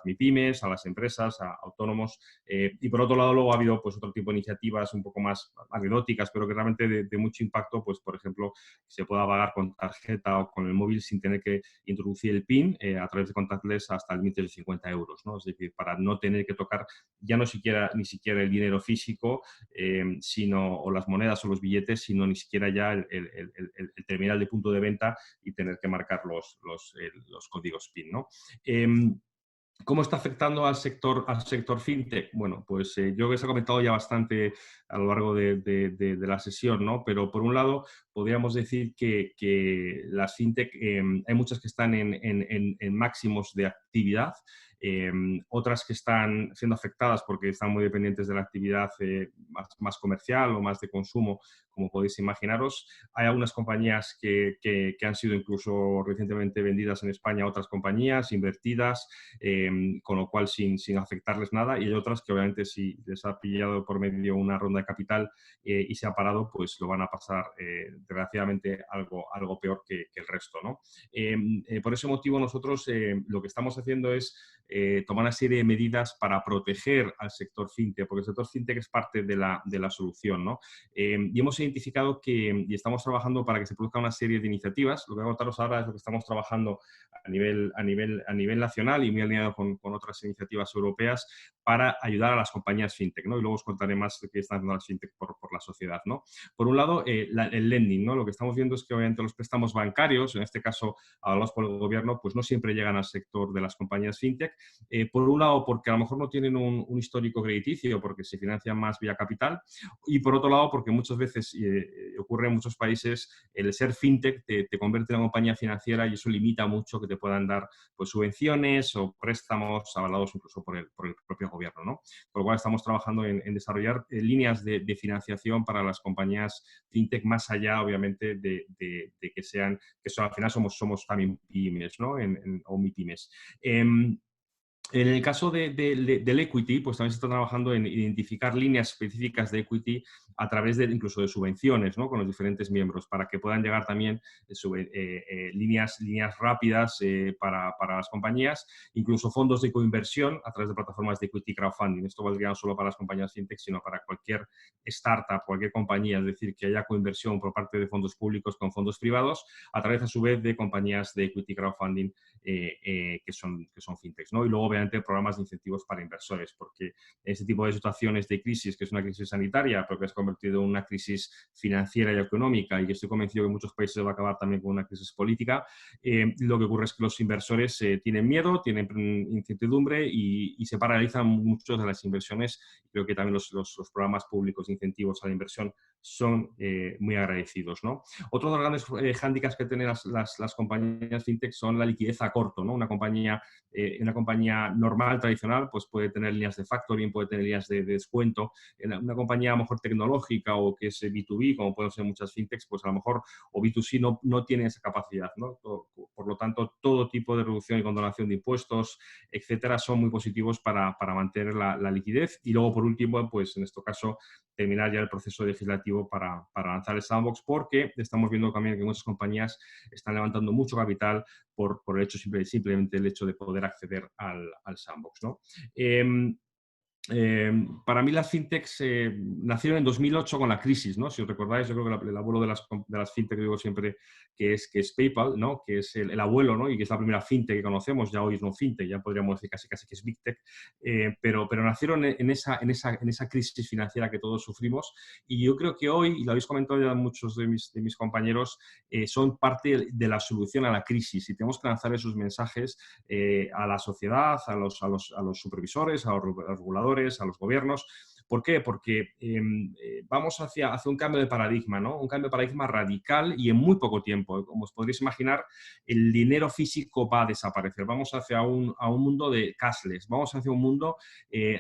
MIPYMES, a las empresas, a autónomos. Y por otro lado, luego ha habido pues otro tipo de iniciativas un poco más anecdóticas, pero que realmente de mucho impacto, pues por ejemplo, se pueda pagar con tarjeta o con el móvil sin tener que introducir el PIN a través de contactless hasta límites de 50 euros, ¿no? Es decir, para no tener que tocar ya ni siquiera el dinero físico, o las monedas o los billetes, sino ni siquiera ya el terminal de punto de venta y tener que marcar los códigos PIN, ¿no? ¿Cómo está afectando al sector fintech? Bueno, pues yo creo que se ha comentado ya bastante a lo largo de la sesión, ¿no? Pero por un lado, podríamos decir que las fintech, hay muchas que están en máximos de actividad, otras que están siendo afectadas porque están muy dependientes de la actividad más comercial o más de consumo, como podéis imaginaros. Hay algunas compañías que han sido incluso recientemente vendidas en España a otras compañías, invertidas, con lo cual sin afectarles nada, y hay otras que obviamente si les ha pillado por medio una ronda de capital y se ha parado, pues lo van a pasar desgraciadamente algo peor que el resto, ¿no? Por ese motivo nosotros lo que estamos haciendo es tomar una serie de medidas para proteger al sector fintech, porque el sector fintech es parte de la solución, ¿no? Y hemos identificado y estamos trabajando para que se produzca una serie de iniciativas. Lo que voy a contaros ahora es lo que estamos trabajando a nivel nacional y muy alineado con otras iniciativas europeas para ayudar a las compañías fintech, ¿no? Y luego os contaré más de qué están haciendo las fintech por la sociedad, ¿no? Por un lado, el lending, ¿no? Lo que estamos viendo es que obviamente los préstamos bancarios, en este caso avalados por el gobierno, pues no siempre llegan al sector de las compañías fintech. Por un lado, porque a lo mejor no tienen un histórico crediticio, porque se financian más vía capital, y por otro lado, porque muchas veces ocurre en muchos países, el ser fintech te convierte en una compañía financiera y eso limita mucho que te puedan dar pues subvenciones o préstamos avalados incluso por el propio gobierno, ¿no? Por lo cual estamos trabajando en desarrollar líneas de financiación para las compañías fintech más allá, obviamente, de que al final somos también pymes, ¿no? O MIPYMES. En el caso del equity, pues también se está trabajando en identificar líneas específicas de equity a través incluso de subvenciones, ¿no? Con los diferentes miembros, para que puedan llegar también líneas rápidas para las compañías, incluso fondos de coinversión a través de plataformas de equity crowdfunding. Esto valdría no solo para las compañías fintech, sino para cualquier startup, cualquier compañía, es decir, que haya coinversión por parte de fondos públicos con fondos privados, a través a su vez de compañías de equity crowdfunding que son fintechs, ¿no? Y luego, obviamente, programas de incentivos para inversores, porque este tipo de situaciones de crisis, que es una crisis sanitaria, pero que se ha convertido en una crisis financiera y económica, y que estoy convencido que en muchos países va a acabar también con una crisis política, lo que ocurre es que los inversores tienen miedo, tienen incertidumbre y se paralizan muchas de las inversiones. Creo que también los programas públicos de incentivos a la inversión son muy agradecidos, ¿no? Otro de los grandes hándicaps que tienen las compañías fintech son la liquidez a corto, ¿no? Una compañía normal, tradicional, pues puede tener líneas de factoring, puede tener líneas de descuento. Una compañía a lo mejor tecnológica o que es B2B, como pueden ser muchas fintechs, pues a lo mejor, o B2C no tiene esa capacidad, ¿no? Por lo tanto, todo tipo de reducción y condonación de impuestos, etcétera, son muy positivos para mantener la liquidez. Y luego, por último, pues en este caso, terminar ya el proceso legislativo para lanzar el sandbox, porque estamos viendo también que muchas compañías están levantando mucho capital por el hecho simplemente el hecho de poder acceder al sandbox, ¿no? Para mí las fintechs nacieron en 2008 con la crisis, ¿no? Si os recordáis, yo creo que el abuelo de las fintech, digo siempre, que es PayPal, ¿no? Que es el abuelo, ¿no? Y que es la primera fintech que conocemos, ya hoy es no fintech, ya podríamos decir casi que es Big Tech, pero nacieron en esa crisis financiera que todos sufrimos, y yo creo que hoy, y lo habéis comentado ya muchos de mis compañeros, son parte de la solución a la crisis, y tenemos que lanzar esos mensajes a la sociedad, a los supervisores, a los reguladores, a los gobiernos, ¿Por qué? Porque vamos hacia un cambio de paradigma, ¿no? Un cambio de paradigma radical y en muy poco tiempo. Como os podréis imaginar, el dinero físico va a desaparecer. Vamos hacia un mundo de cashless, vamos hacia un mundo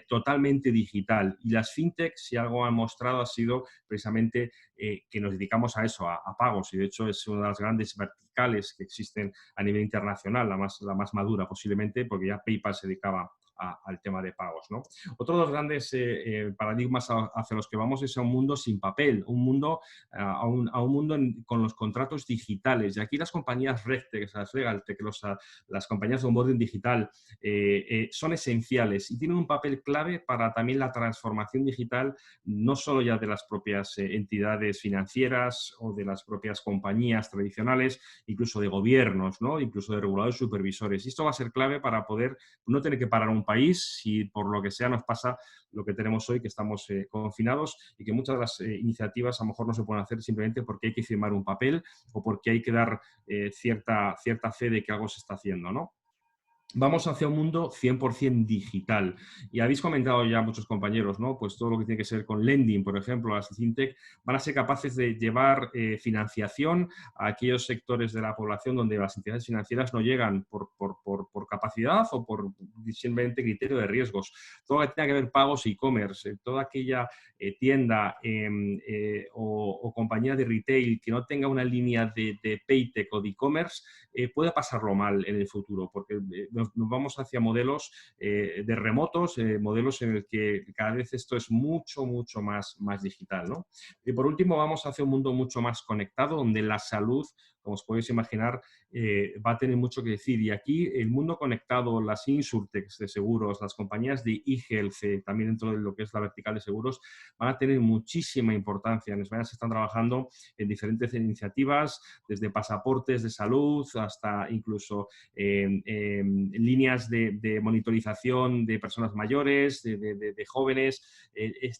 totalmente digital. Y las fintech, si algo han mostrado, ha sido precisamente que nos dedicamos a eso, a pagos. Y de hecho es una de las grandes verticales que existen a nivel internacional, la más madura posiblemente, porque ya PayPal se dedicaba al tema de pagos, ¿no? Otro de los grandes paradigmas hacia los que vamos es a un mundo sin papel, un mundo, a un mundo con los contratos digitales. Y aquí las compañías RegTech, las LegalTech, las compañías de onboarding digital son esenciales y tienen un papel clave para también la transformación digital, no solo ya de las propias entidades financieras o de las propias compañías tradicionales, incluso de gobiernos, ¿no? Incluso de reguladores supervisores. Y esto va a ser clave para poder no tener que parar un país si por lo que sea nos pasa lo que tenemos hoy, que estamos confinados y que muchas de las iniciativas a lo mejor no se pueden hacer simplemente porque hay que firmar un papel o porque hay que dar cierta fe de que algo se está haciendo, ¿no? Vamos hacia un mundo 100% digital. Y habéis comentado ya muchos compañeros, ¿no? Pues todo lo que tiene que ser con lending, por ejemplo, las fintech van a ser capaces de llevar financiación a aquellos sectores de la población donde las entidades financieras no llegan por capacidad o por simplemente criterio de riesgos. Todo lo que tenga que ver pagos e-commerce, toda aquella tienda o compañía de retail que no tenga una línea de Paytech o de e-commerce puede pasarlo mal en el futuro, porque nos vamos hacia modelos de remotos, modelos en el que cada vez esto es mucho más digital, ¿no? Y por último, vamos hacia un mundo mucho más conectado, donde la salud, como os podéis imaginar, va a tener mucho que decir. Y aquí el mundo conectado, las insurtechs de seguros, las compañías de e-health, también dentro de lo que es la vertical de seguros, van a tener muchísima importancia. En España se están trabajando en diferentes iniciativas, desde pasaportes de salud hasta incluso líneas de monitorización de personas mayores, de jóvenes.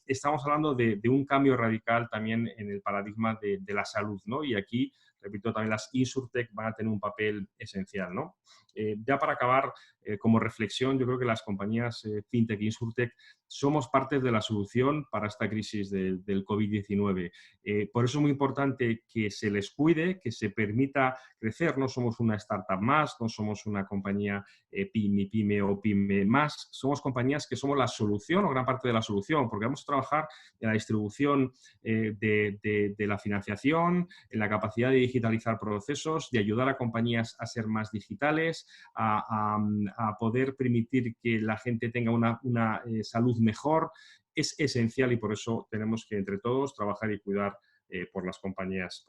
Estamos hablando de un cambio radical también en el paradigma de la salud, ¿no? Y aquí, repito, también las insurtech van a tener un papel esencial, ¿no? Ya para acabar, como reflexión, yo creo que las compañías fintech e insurtech somos parte de la solución para esta crisis del COVID-19. Por eso es muy importante que se les cuide, que se permita crecer. No somos una startup más, no somos una compañía pyme o pyme más. Somos compañías que somos la solución o gran parte de la solución, porque vamos a trabajar en la distribución de la financiación, en la capacidad de digitalizar procesos, de ayudar a compañías a ser más digitales, a poder permitir que la gente tenga una salud mejor. Es esencial y por eso tenemos que entre todos trabajar y cuidar por las compañías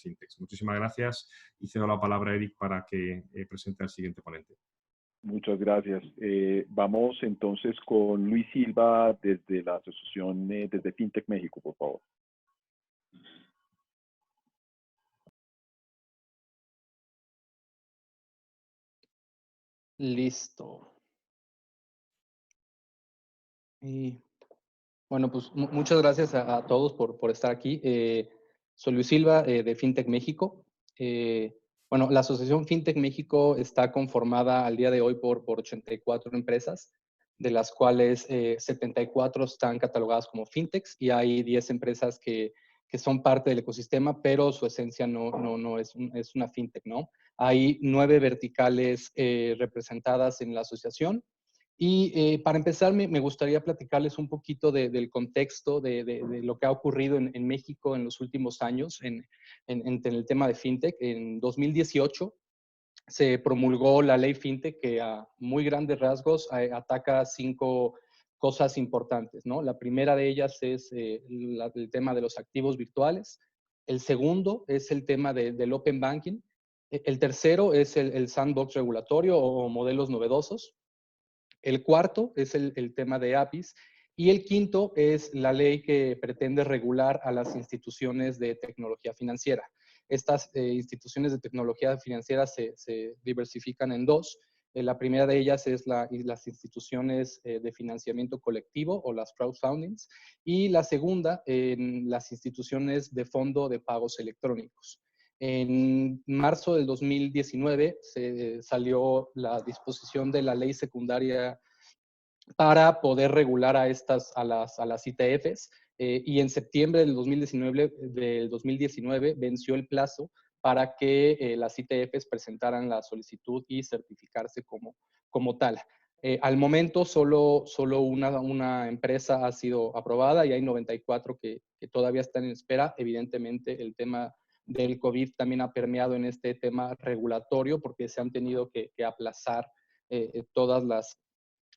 fintech. Muchísimas gracias y cedo la palabra a Eric para que presente al siguiente ponente. Muchas gracias. Vamos entonces con Luis Silva desde la asociación, desde FinTech México, por favor. Listo. Y bueno, pues muchas gracias a todos por estar aquí. Soy Luis Silva de FinTech México. Bueno, la Asociación FinTech México está conformada al día de hoy por 84 empresas, de las cuales 74 están catalogadas como FinTechs y hay 10 empresas que son parte del ecosistema, pero su esencia no es una FinTech, ¿no? Hay 9 verticales representadas en la asociación. Y para empezar, me gustaría platicarles un poquito del contexto de lo que ha ocurrido en México en los últimos años en el tema de FinTech. En 2018 se promulgó la ley FinTech que a muy grandes rasgos ataca 5 cosas importantes, ¿no? La primera de ellas es el tema de los activos virtuales. El segundo es el tema del Open Banking. El tercero es el sandbox regulatorio o modelos novedosos. El cuarto es el tema de APIs y el quinto es la ley que pretende regular a las instituciones de tecnología financiera. Estas instituciones de tecnología financiera se diversifican en 2. La primera de ellas es las instituciones de financiamiento colectivo o las crowdfundings y la segunda en las instituciones de fondo de pagos electrónicos. En marzo del 2019 se salió la disposición de la ley secundaria para poder regular a las ITFs. Y en septiembre del 2019 venció el plazo para que las ITFs presentaran la solicitud y certificarse como tal. Al momento solo una empresa ha sido aprobada y hay 94 que todavía están en espera. Evidentemente el tema del COVID también ha permeado en este tema regulatorio porque se han tenido que aplazar todas las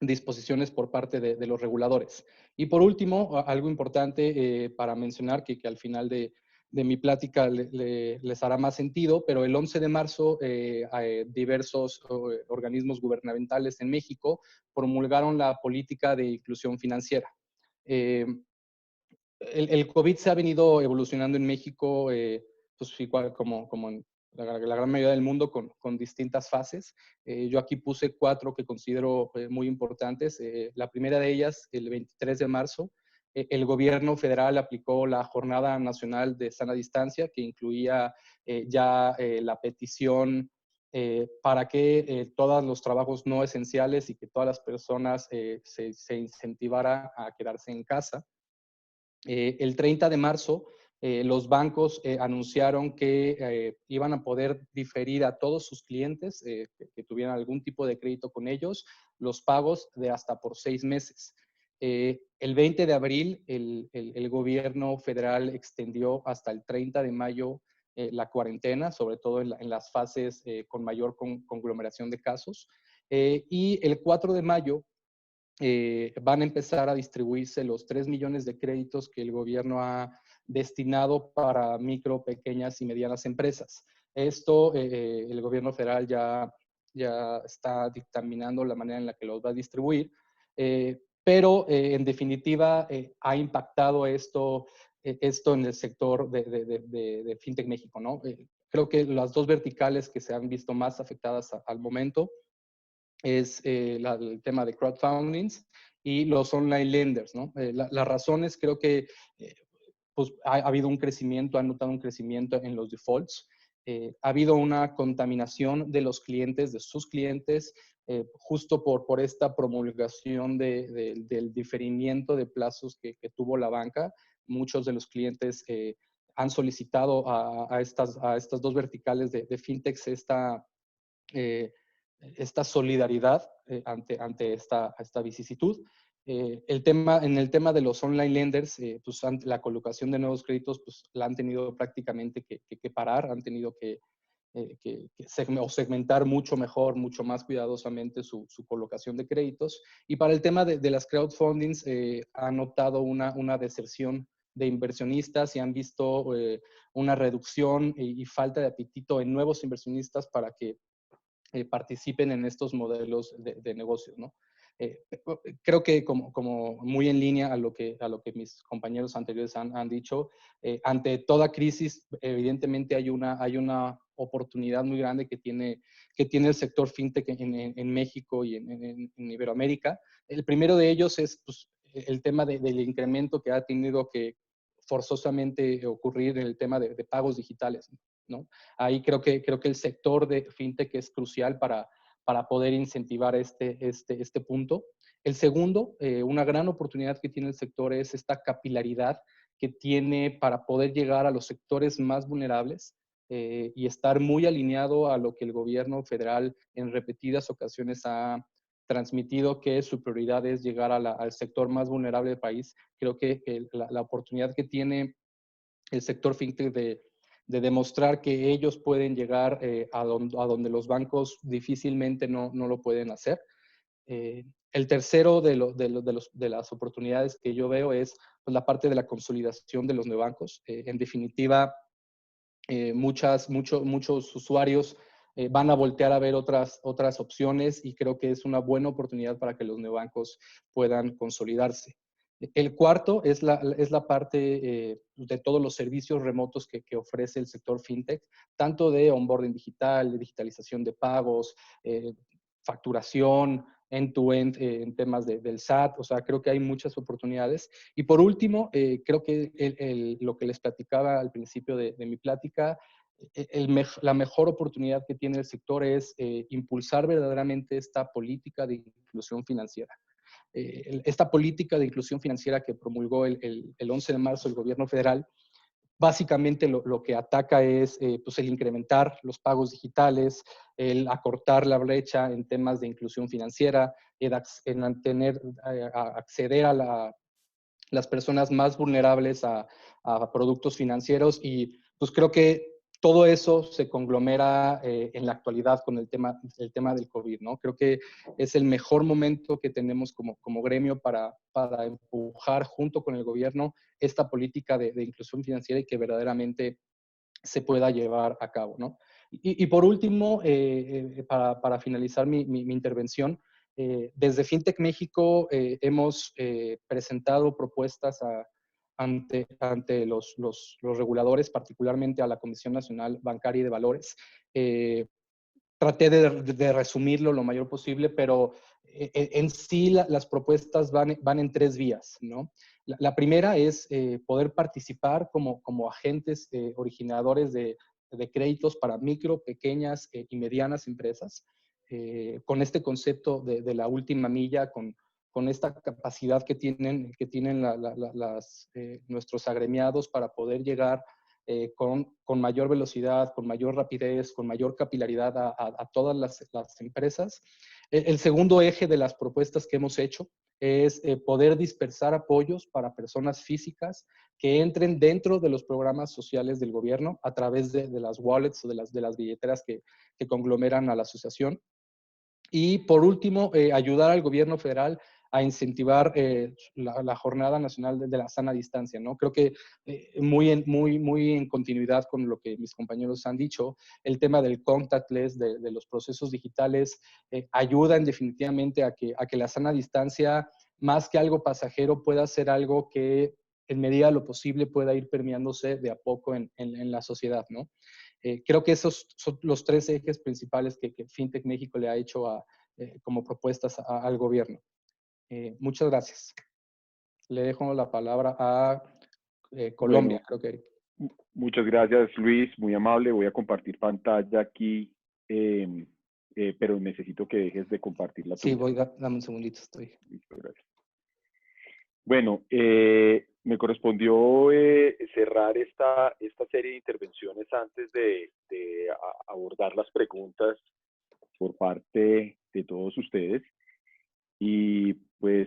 disposiciones por parte de los reguladores. Y por último, algo importante para mencionar que al final de mi plática les hará más sentido, pero el 11 de marzo diversos organismos gubernamentales en México promulgaron la política de inclusión financiera. El COVID se ha venido evolucionando en México, pues igual como en la gran mayoría del mundo, con distintas fases. Yo aquí puse 4 que considero muy importantes. La primera de ellas, el 23 de marzo, el gobierno federal aplicó la Jornada Nacional de Sana Distancia, que incluía la petición para que todos los trabajos no esenciales y que todas las personas se incentivara a quedarse en casa. El 30 de marzo, los bancos anunciaron que iban a poder diferir a todos sus clientes que tuvieran algún tipo de crédito con ellos los pagos de hasta por 6 meses. El 20 de abril, el gobierno federal extendió hasta el 30 de mayo la cuarentena, sobre todo en las fases con mayor conglomeración de casos. Y el 4 de mayo, van a empezar a distribuirse los 3 millones de créditos que el gobierno ha destinado para micro, pequeñas y medianas empresas. Esto, el gobierno federal ya está dictaminando la manera en la que los va a distribuir, pero en definitiva ha impactado esto en el sector de FinTech México, ¿no? Creo que las 2 verticales que se han visto más afectadas al momento es el tema de crowdfundings y los online lenders, ¿no? Las razones creo que pues ha habido un crecimiento, han notado un crecimiento en los defaults, ha habido una contaminación de los clientes, de sus clientes, justo por esta promulgación del diferimiento de plazos que tuvo la banca. Muchos de los clientes han solicitado a estas 2 verticales de fintechs esta solidaridad ante esta vicisitud. En el tema de los online lenders, pues la colocación de nuevos créditos, pues la han tenido prácticamente que parar, han tenido que segmentar mucho mejor, mucho más cuidadosamente su colocación de créditos. Y para el tema de las crowdfundings, han notado una deserción de inversionistas y han visto una reducción y falta de apetito en nuevos inversionistas para que participen en estos modelos de negocios, ¿no? Creo que como muy en línea a lo que mis compañeros anteriores han dicho, ante toda crisis, evidentemente hay una oportunidad muy grande que tiene el sector fintech en México y en Iberoamérica. El primero de ellos es pues, el tema del incremento que ha tenido que forzosamente ocurrir en el tema de pagos digitales, ¿no? Ahí creo que el sector de fintech es crucial para poder incentivar este punto. El segundo, una gran oportunidad que tiene el sector es esta capilaridad que tiene para poder llegar a los sectores más vulnerables y estar muy alineado a lo que el gobierno federal en repetidas ocasiones ha transmitido, que su prioridad es llegar al sector más vulnerable del país. Creo que la oportunidad que tiene el sector fintech de demostrar que ellos pueden llegar a donde los bancos difícilmente no lo pueden hacer. El tercero de las oportunidades que yo veo es pues, la parte de la consolidación de los neobancos. En definitiva, muchos usuarios van a voltear a ver otras opciones y creo que es una buena oportunidad para que los neobancos puedan consolidarse. El cuarto es la parte de todos los servicios remotos que ofrece el sector fintech, tanto de onboarding digital, de digitalización de pagos, facturación, end-to-end en temas del SAT. O sea, creo que hay muchas oportunidades. Y por último, creo que lo que les platicaba al principio de mi plática, la mejor oportunidad que tiene el sector es impulsar verdaderamente esta política de inclusión financiera. esta política de inclusión financiera que promulgó el 11 de marzo el gobierno federal, básicamente lo que ataca es pues el incrementar los pagos digitales, el acortar la brecha en temas de inclusión financiera, en acceder a las personas más vulnerables a productos financieros, y pues creo que todo eso se conglomera en la actualidad con el tema del COVID, ¿no? Creo que es el mejor momento que tenemos como gremio para empujar junto con el gobierno esta política de inclusión financiera y que verdaderamente se pueda llevar a cabo, ¿no? Y por último, para finalizar mi intervención, desde FinTech México hemos presentado propuestas ante los reguladores, particularmente a la Comisión Nacional Bancaria y de Valores. Traté de resumirlo lo mayor posible, pero en sí las propuestas van en tres vías, ¿no? La primera es poder participar como agentes originadores de créditos para micro, pequeñas y medianas empresas, con este concepto de la última milla, con esta capacidad que tienen nuestros agremiados para poder llegar con mayor velocidad, con mayor rapidez, con mayor capilaridad a todas las empresas. El segundo eje de las propuestas que hemos hecho es poder dispersar apoyos para personas físicas que entren dentro de los programas sociales del gobierno a través de las wallets o de las billeteras que conglomeran a la asociación. Y por último, ayudar al gobierno federal a incentivar la Jornada Nacional de la Sana Distancia, ¿no? Creo que muy en continuidad con lo que mis compañeros han dicho, el tema del contactless, de los procesos digitales, ayudan definitivamente a que la sana distancia, más que algo pasajero, pueda ser algo que en medida de lo posible pueda ir permeándose de a poco en la sociedad, ¿no? Creo que esos son los tres ejes principales que FinTech México le ha hecho como propuestas al gobierno. Muchas gracias. Le dejo la palabra a Colombia, Bueno, creo que. Muchas gracias, Luis, muy amable. Voy a compartir pantalla aquí, pero necesito que dejes de compartir la Sí, tuya. dame un segundito, estoy. Listo, gracias. Bueno, me correspondió cerrar esta serie de intervenciones antes de abordar las preguntas por parte de todos ustedes. Y pues,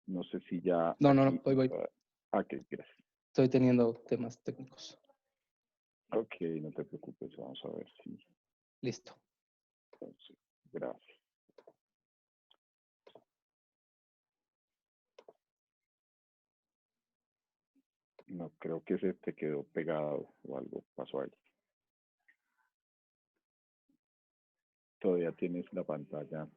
no sé si ya... No, aquí, voy. Ok, gracias. Estoy teniendo temas técnicos. Ok, no te preocupes, vamos a ver si... Listo. Entonces, gracias. No, creo que se te quedó pegado o algo pasó ahí. Todavía tienes la pantalla.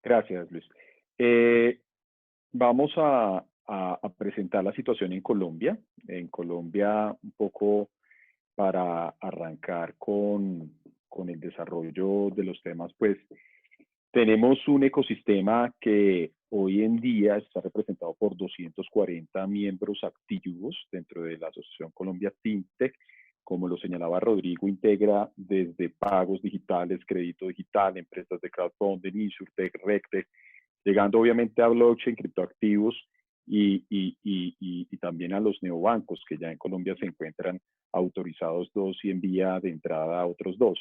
Gracias, Luis. Vamos a presentar la situación en Colombia. En Colombia, un poco para arrancar con el desarrollo de los temas, pues tenemos un ecosistema que hoy en día está representado por 240 miembros activos dentro de la Asociación Colombia FinTech. Como lo señalaba Rodrigo, integra desde pagos digitales, crédito digital, empresas de crowdfunding, insurtech, regtech, llegando obviamente a blockchain, criptoactivos y también a los neobancos que ya en Colombia se encuentran autorizados 2 y en vía de entrada a otros 2.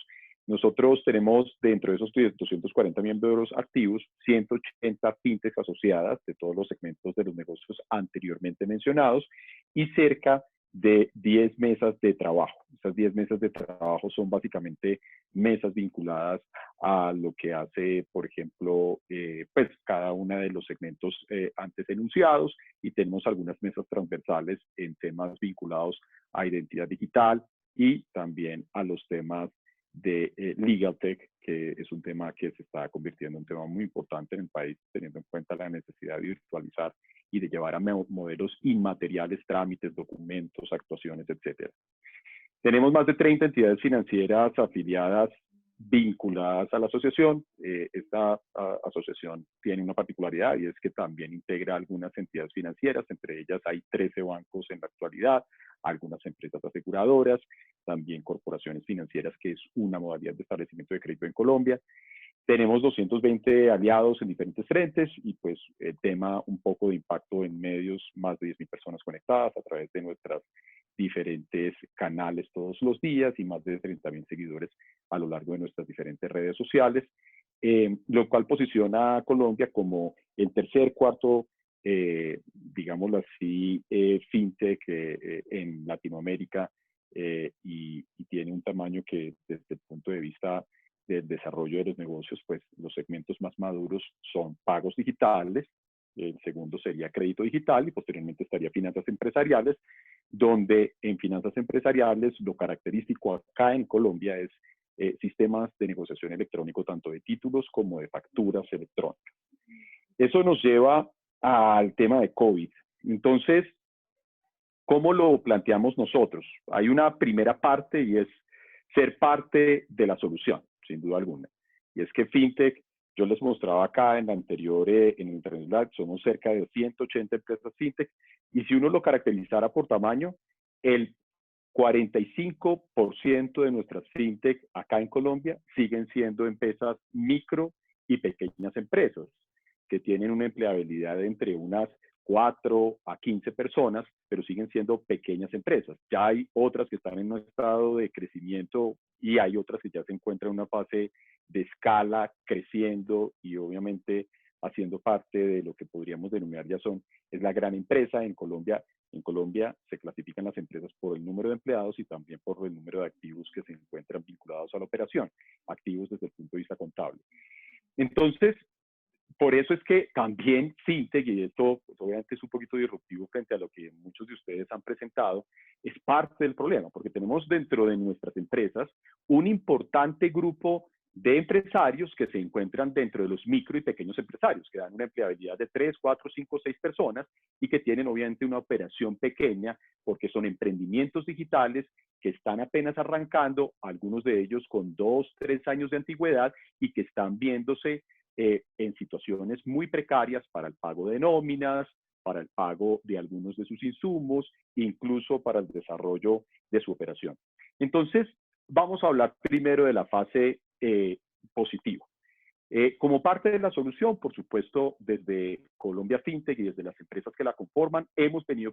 Nosotros tenemos dentro de esos 240 miembros activos 180 fintechs asociadas de todos los segmentos de los negocios anteriormente mencionados y cerca de 10 mesas de trabajo. Estas 10 mesas de trabajo son básicamente mesas vinculadas a lo que hace, por ejemplo, pues cada uno de los segmentos antes enunciados, y tenemos algunas mesas transversales en temas vinculados a identidad digital y también a los temas de Legal Tech, que es un tema que se está convirtiendo en un tema muy importante en el país, teniendo en cuenta la necesidad de virtualizar y de llevar a modelos inmateriales, trámites, documentos, actuaciones, etcétera. Tenemos más de 30 entidades financieras afiliadas vinculadas a la asociación. Esta asociación tiene una particularidad y es que también integra algunas entidades financieras, entre ellas hay 13 bancos en la actualidad, algunas empresas aseguradoras, también corporaciones financieras, que es una modalidad de establecimiento de crédito en Colombia. Tenemos 220 aliados en diferentes frentes y pues el tema un poco de impacto en medios, más de 10.000 personas conectadas a través de nuestras diferentes canales todos los días y más de 30.000 seguidores a lo largo de nuestras diferentes redes sociales, lo cual posiciona a Colombia como el tercer, cuarto, digámoslo así, fintech en Latinoamérica, y tiene un tamaño que desde el punto de vista del desarrollo de los negocios, pues los segmentos más maduros son pagos digitales, el segundo sería crédito digital y posteriormente estaría finanzas empresariales, donde en finanzas empresariales lo característico acá en Colombia es sistemas de negociación electrónico, tanto de títulos como de facturas electrónicas. Eso nos lleva al tema de COVID. Entonces, ¿cómo lo planteamos nosotros? Hay una primera parte y es ser parte de la solución, sin duda alguna. Y es que FinTech, yo les mostraba acá en la anterior, en el Internet Live, somos cerca de 180 empresas FinTech, y si uno lo caracterizara por tamaño, el 45% de nuestras FinTech acá en Colombia siguen siendo empresas micro y pequeñas empresas, que tienen una empleabilidad de entre unas 4 a 15 personas, pero siguen siendo pequeñas empresas. Ya hay otras que están en un estado de crecimiento y hay otras que ya se encuentran en una fase de escala, creciendo y obviamente haciendo parte de lo que podríamos denominar es la gran empresa en Colombia. En Colombia se clasifican las empresas por el número de empleados y también por el número de activos que se encuentran vinculados a la operación, activos desde el punto de vista contable. Entonces, por eso es que también FinTech, y esto pues, obviamente es un poquito disruptivo frente a lo que muchos de ustedes han presentado, es parte del problema, porque tenemos dentro de nuestras empresas un importante grupo de empresarios que se encuentran dentro de los micro y pequeños empresarios, que dan una empleabilidad de 3, 4, 5, 6 personas y que tienen obviamente una operación pequeña porque son emprendimientos digitales que están apenas arrancando, algunos de ellos con 2, 3 años de antigüedad y que están viéndose en situaciones muy precarias para el pago de nóminas, para el pago de algunos de sus insumos, incluso para el desarrollo de su operación. Entonces, vamos a hablar primero de la fase positiva. Como parte de la solución, por supuesto, desde Colombia FinTech y desde las empresas que la conforman, hemos venido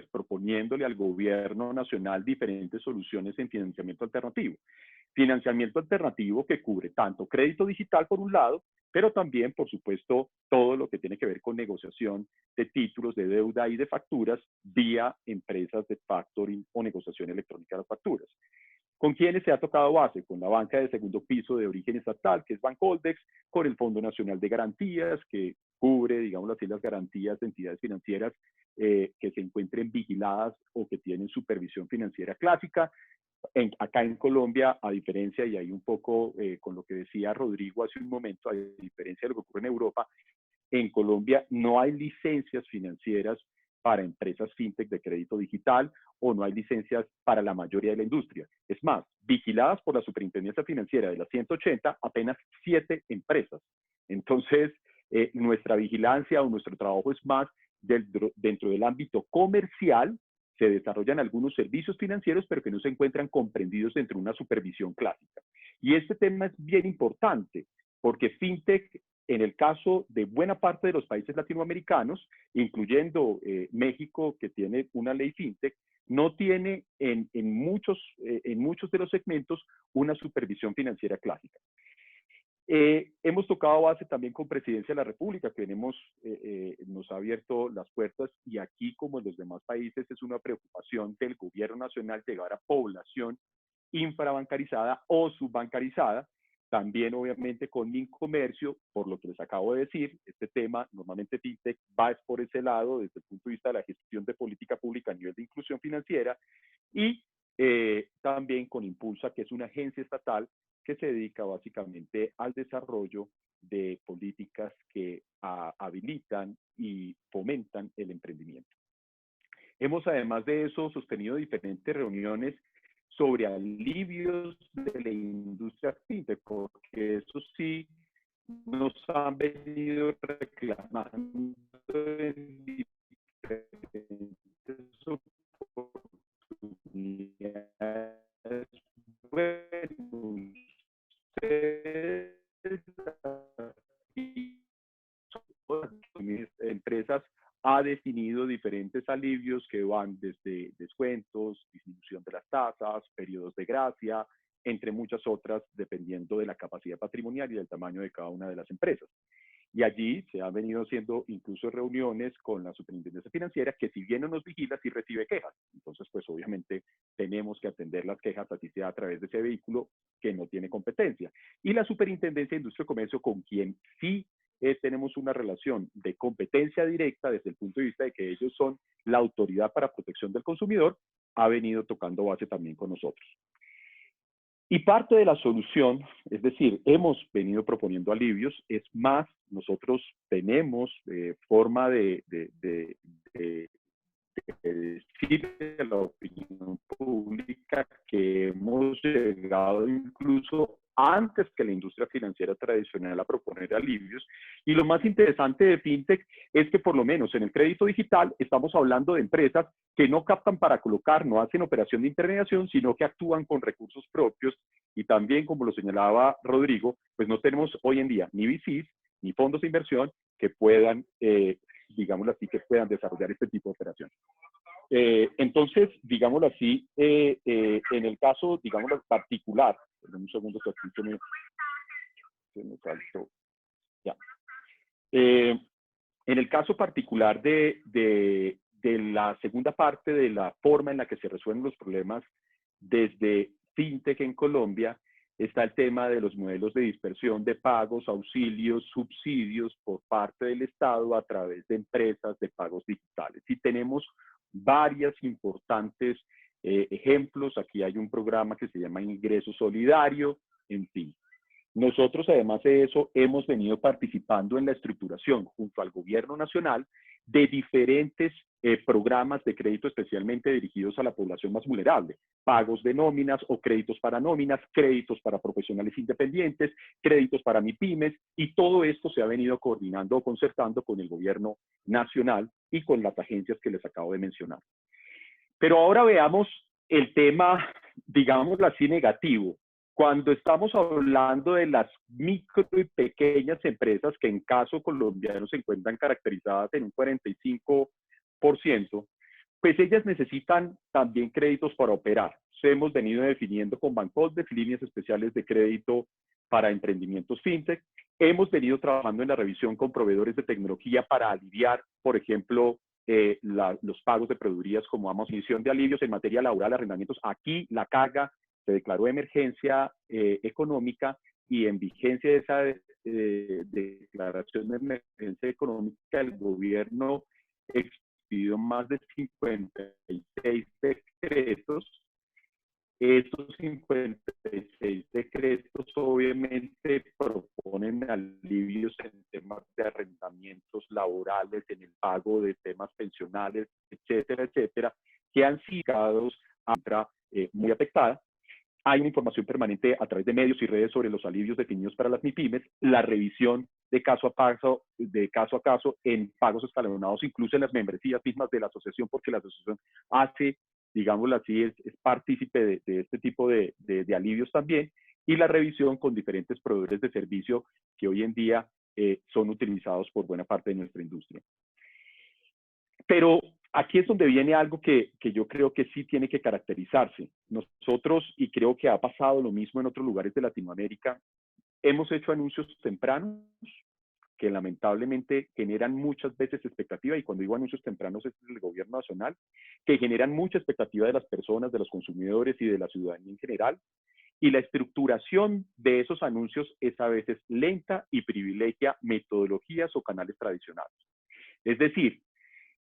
proponiéndole al gobierno nacional diferentes soluciones en financiamiento alternativo. Financiamiento alternativo que cubre tanto crédito digital por un lado, pero también, por supuesto, todo lo que tiene que ver con negociación de títulos de deuda y de facturas vía empresas de factoring o negociación electrónica de las facturas. ¿Con quiénes se ha tocado base? Con la banca de segundo piso de origen estatal, que es Bancoldex, con el Fondo Nacional de Garantías, que cubre, digamos así, las garantías de entidades financieras que se encuentren vigiladas o que tienen supervisión financiera clásica. Acá en Colombia, a diferencia, y ahí un poco con lo que decía Rodrigo hace un momento, a diferencia de lo que ocurre en Europa, en Colombia no hay licencias financieras para empresas fintech de crédito digital o no hay licencias para la mayoría de la industria. Es más, vigiladas por la Superintendencia Financiera de las 180, apenas 7 empresas. Entonces, nuestra vigilancia o nuestro trabajo es más dentro del ámbito comercial. Se desarrollan algunos servicios financieros, pero que no se encuentran comprendidos dentro de una supervisión clásica. Y este tema es bien importante, porque FinTech, en el caso de buena parte de los países latinoamericanos, incluyendo México, que tiene una ley FinTech, no tiene en muchos de los segmentos una supervisión financiera clásica. Hemos tocado base también con Presidencia de la República, que nos ha abierto las puertas y aquí, como en los demás países, es una preocupación del gobierno nacional llegar a población infrabancarizada o subbancarizada. También, obviamente, con Mincomercio, por lo que les acabo de decir, este tema, normalmente FinTech va por ese lado, desde el punto de vista de la gestión de política pública a nivel de inclusión financiera, y también con Impulsa, que es una agencia estatal que se dedica básicamente al desarrollo de políticas que habilitan y fomentan el emprendimiento. Hemos, además de eso, sostenido diferentes reuniones sobre alivios de la industria agencias fintech, porque eso sí nos han venido reclamando en diferentes oportunidades. Bueno, ustedes empresas ha definido diferentes alivios que van desde descuentos, disminución de las tasas, periodos de gracia, entre muchas otras, dependiendo de la capacidad patrimonial y del tamaño de cada una de las empresas. Y allí se han venido haciendo incluso reuniones con la Superintendencia Financiera, que si bien no nos vigila, sí recibe quejas. Entonces, pues obviamente tenemos que atender las quejas, así sea a través de ese vehículo que no tiene competencia. Y la Superintendencia de Industria y Comercio, con quien sí tenemos una relación de competencia directa desde el punto de vista de que ellos son la autoridad para protección del consumidor, ha venido tocando base también con nosotros. Y parte de la solución, es decir, hemos venido proponiendo alivios, es más, nosotros tenemos forma de decirle a la opinión pública que hemos llegado incluso antes que la industria financiera tradicional a proponer alivios. Y lo más interesante de FinTech es que por lo menos en el crédito digital estamos hablando de empresas que no captan para colocar, no hacen operación de intermediación, sino que actúan con recursos propios. Y también, como lo señalaba Rodrigo, pues no tenemos hoy en día ni VCs ni fondos de inversión que puedan, digámoslo así, que puedan desarrollar este tipo de operaciones. Entonces, digámoslo así, en el caso, digámoslo particular, un segundo que aquí se me saltó, ya. En el caso particular de la segunda parte de la forma en la que se resuelven los problemas desde FinTech en Colombia, está el tema de los modelos de dispersión de pagos, auxilios, subsidios por parte del Estado a través de empresas de pagos digitales. Y tenemos varios importantes ejemplos. Aquí hay un programa que se llama Ingreso Solidario, en fin. Nosotros, además de eso, hemos venido participando en la estructuración junto al gobierno nacional de diferentes programas de crédito especialmente dirigidos a la población más vulnerable, pagos de nóminas o créditos para nóminas, créditos para profesionales independientes, créditos para MIPYMES, y todo esto se ha venido coordinando o concertando con el gobierno nacional y con las agencias que les acabo de mencionar. Pero ahora veamos el tema, digámoslo así, negativo. Cuando estamos hablando de las micro y pequeñas empresas que en caso colombiano se encuentran caracterizadas en un 45%, pues ellas necesitan también créditos para operar. Hemos venido definiendo con Bancoldes líneas especiales de crédito para emprendimientos fintech. Hemos venido trabajando en la revisión con proveedores de tecnología para aliviar, por ejemplo, los pagos de proveedurías como emisión de alivios en materia laboral, arrendamientos. Aquí la carga se declaró emergencia económica y en vigencia de esa declaración de emergencia económica, el gobierno expidió más de 56 decretos. Estos 56 decretos obviamente proponen alivios en temas de arrendamientos laborales, en el pago de temas pensionales, etcétera, etcétera, que han sido muy afectadas. Hay una información permanente a través de medios y redes sobre los alivios definidos para las MIPYMES, la revisión de caso a caso en pagos escalonados, incluso en las membresías mismas de la asociación, porque la asociación hace, digámoslo así, es partícipe de este tipo de alivios también, y la revisión con diferentes proveedores de servicio que hoy en día son utilizados por buena parte de nuestra industria. Pero aquí es donde viene algo que yo creo que sí tiene que caracterizarse. Nosotros, y creo que ha pasado lo mismo en otros lugares de Latinoamérica, hemos hecho anuncios tempranos que lamentablemente generan muchas veces expectativa, y cuando digo anuncios tempranos es del gobierno nacional, que generan mucha expectativa de las personas, de los consumidores y de la ciudadanía en general, y la estructuración de esos anuncios es a veces lenta y privilegia metodologías o canales tradicionales. Es decir,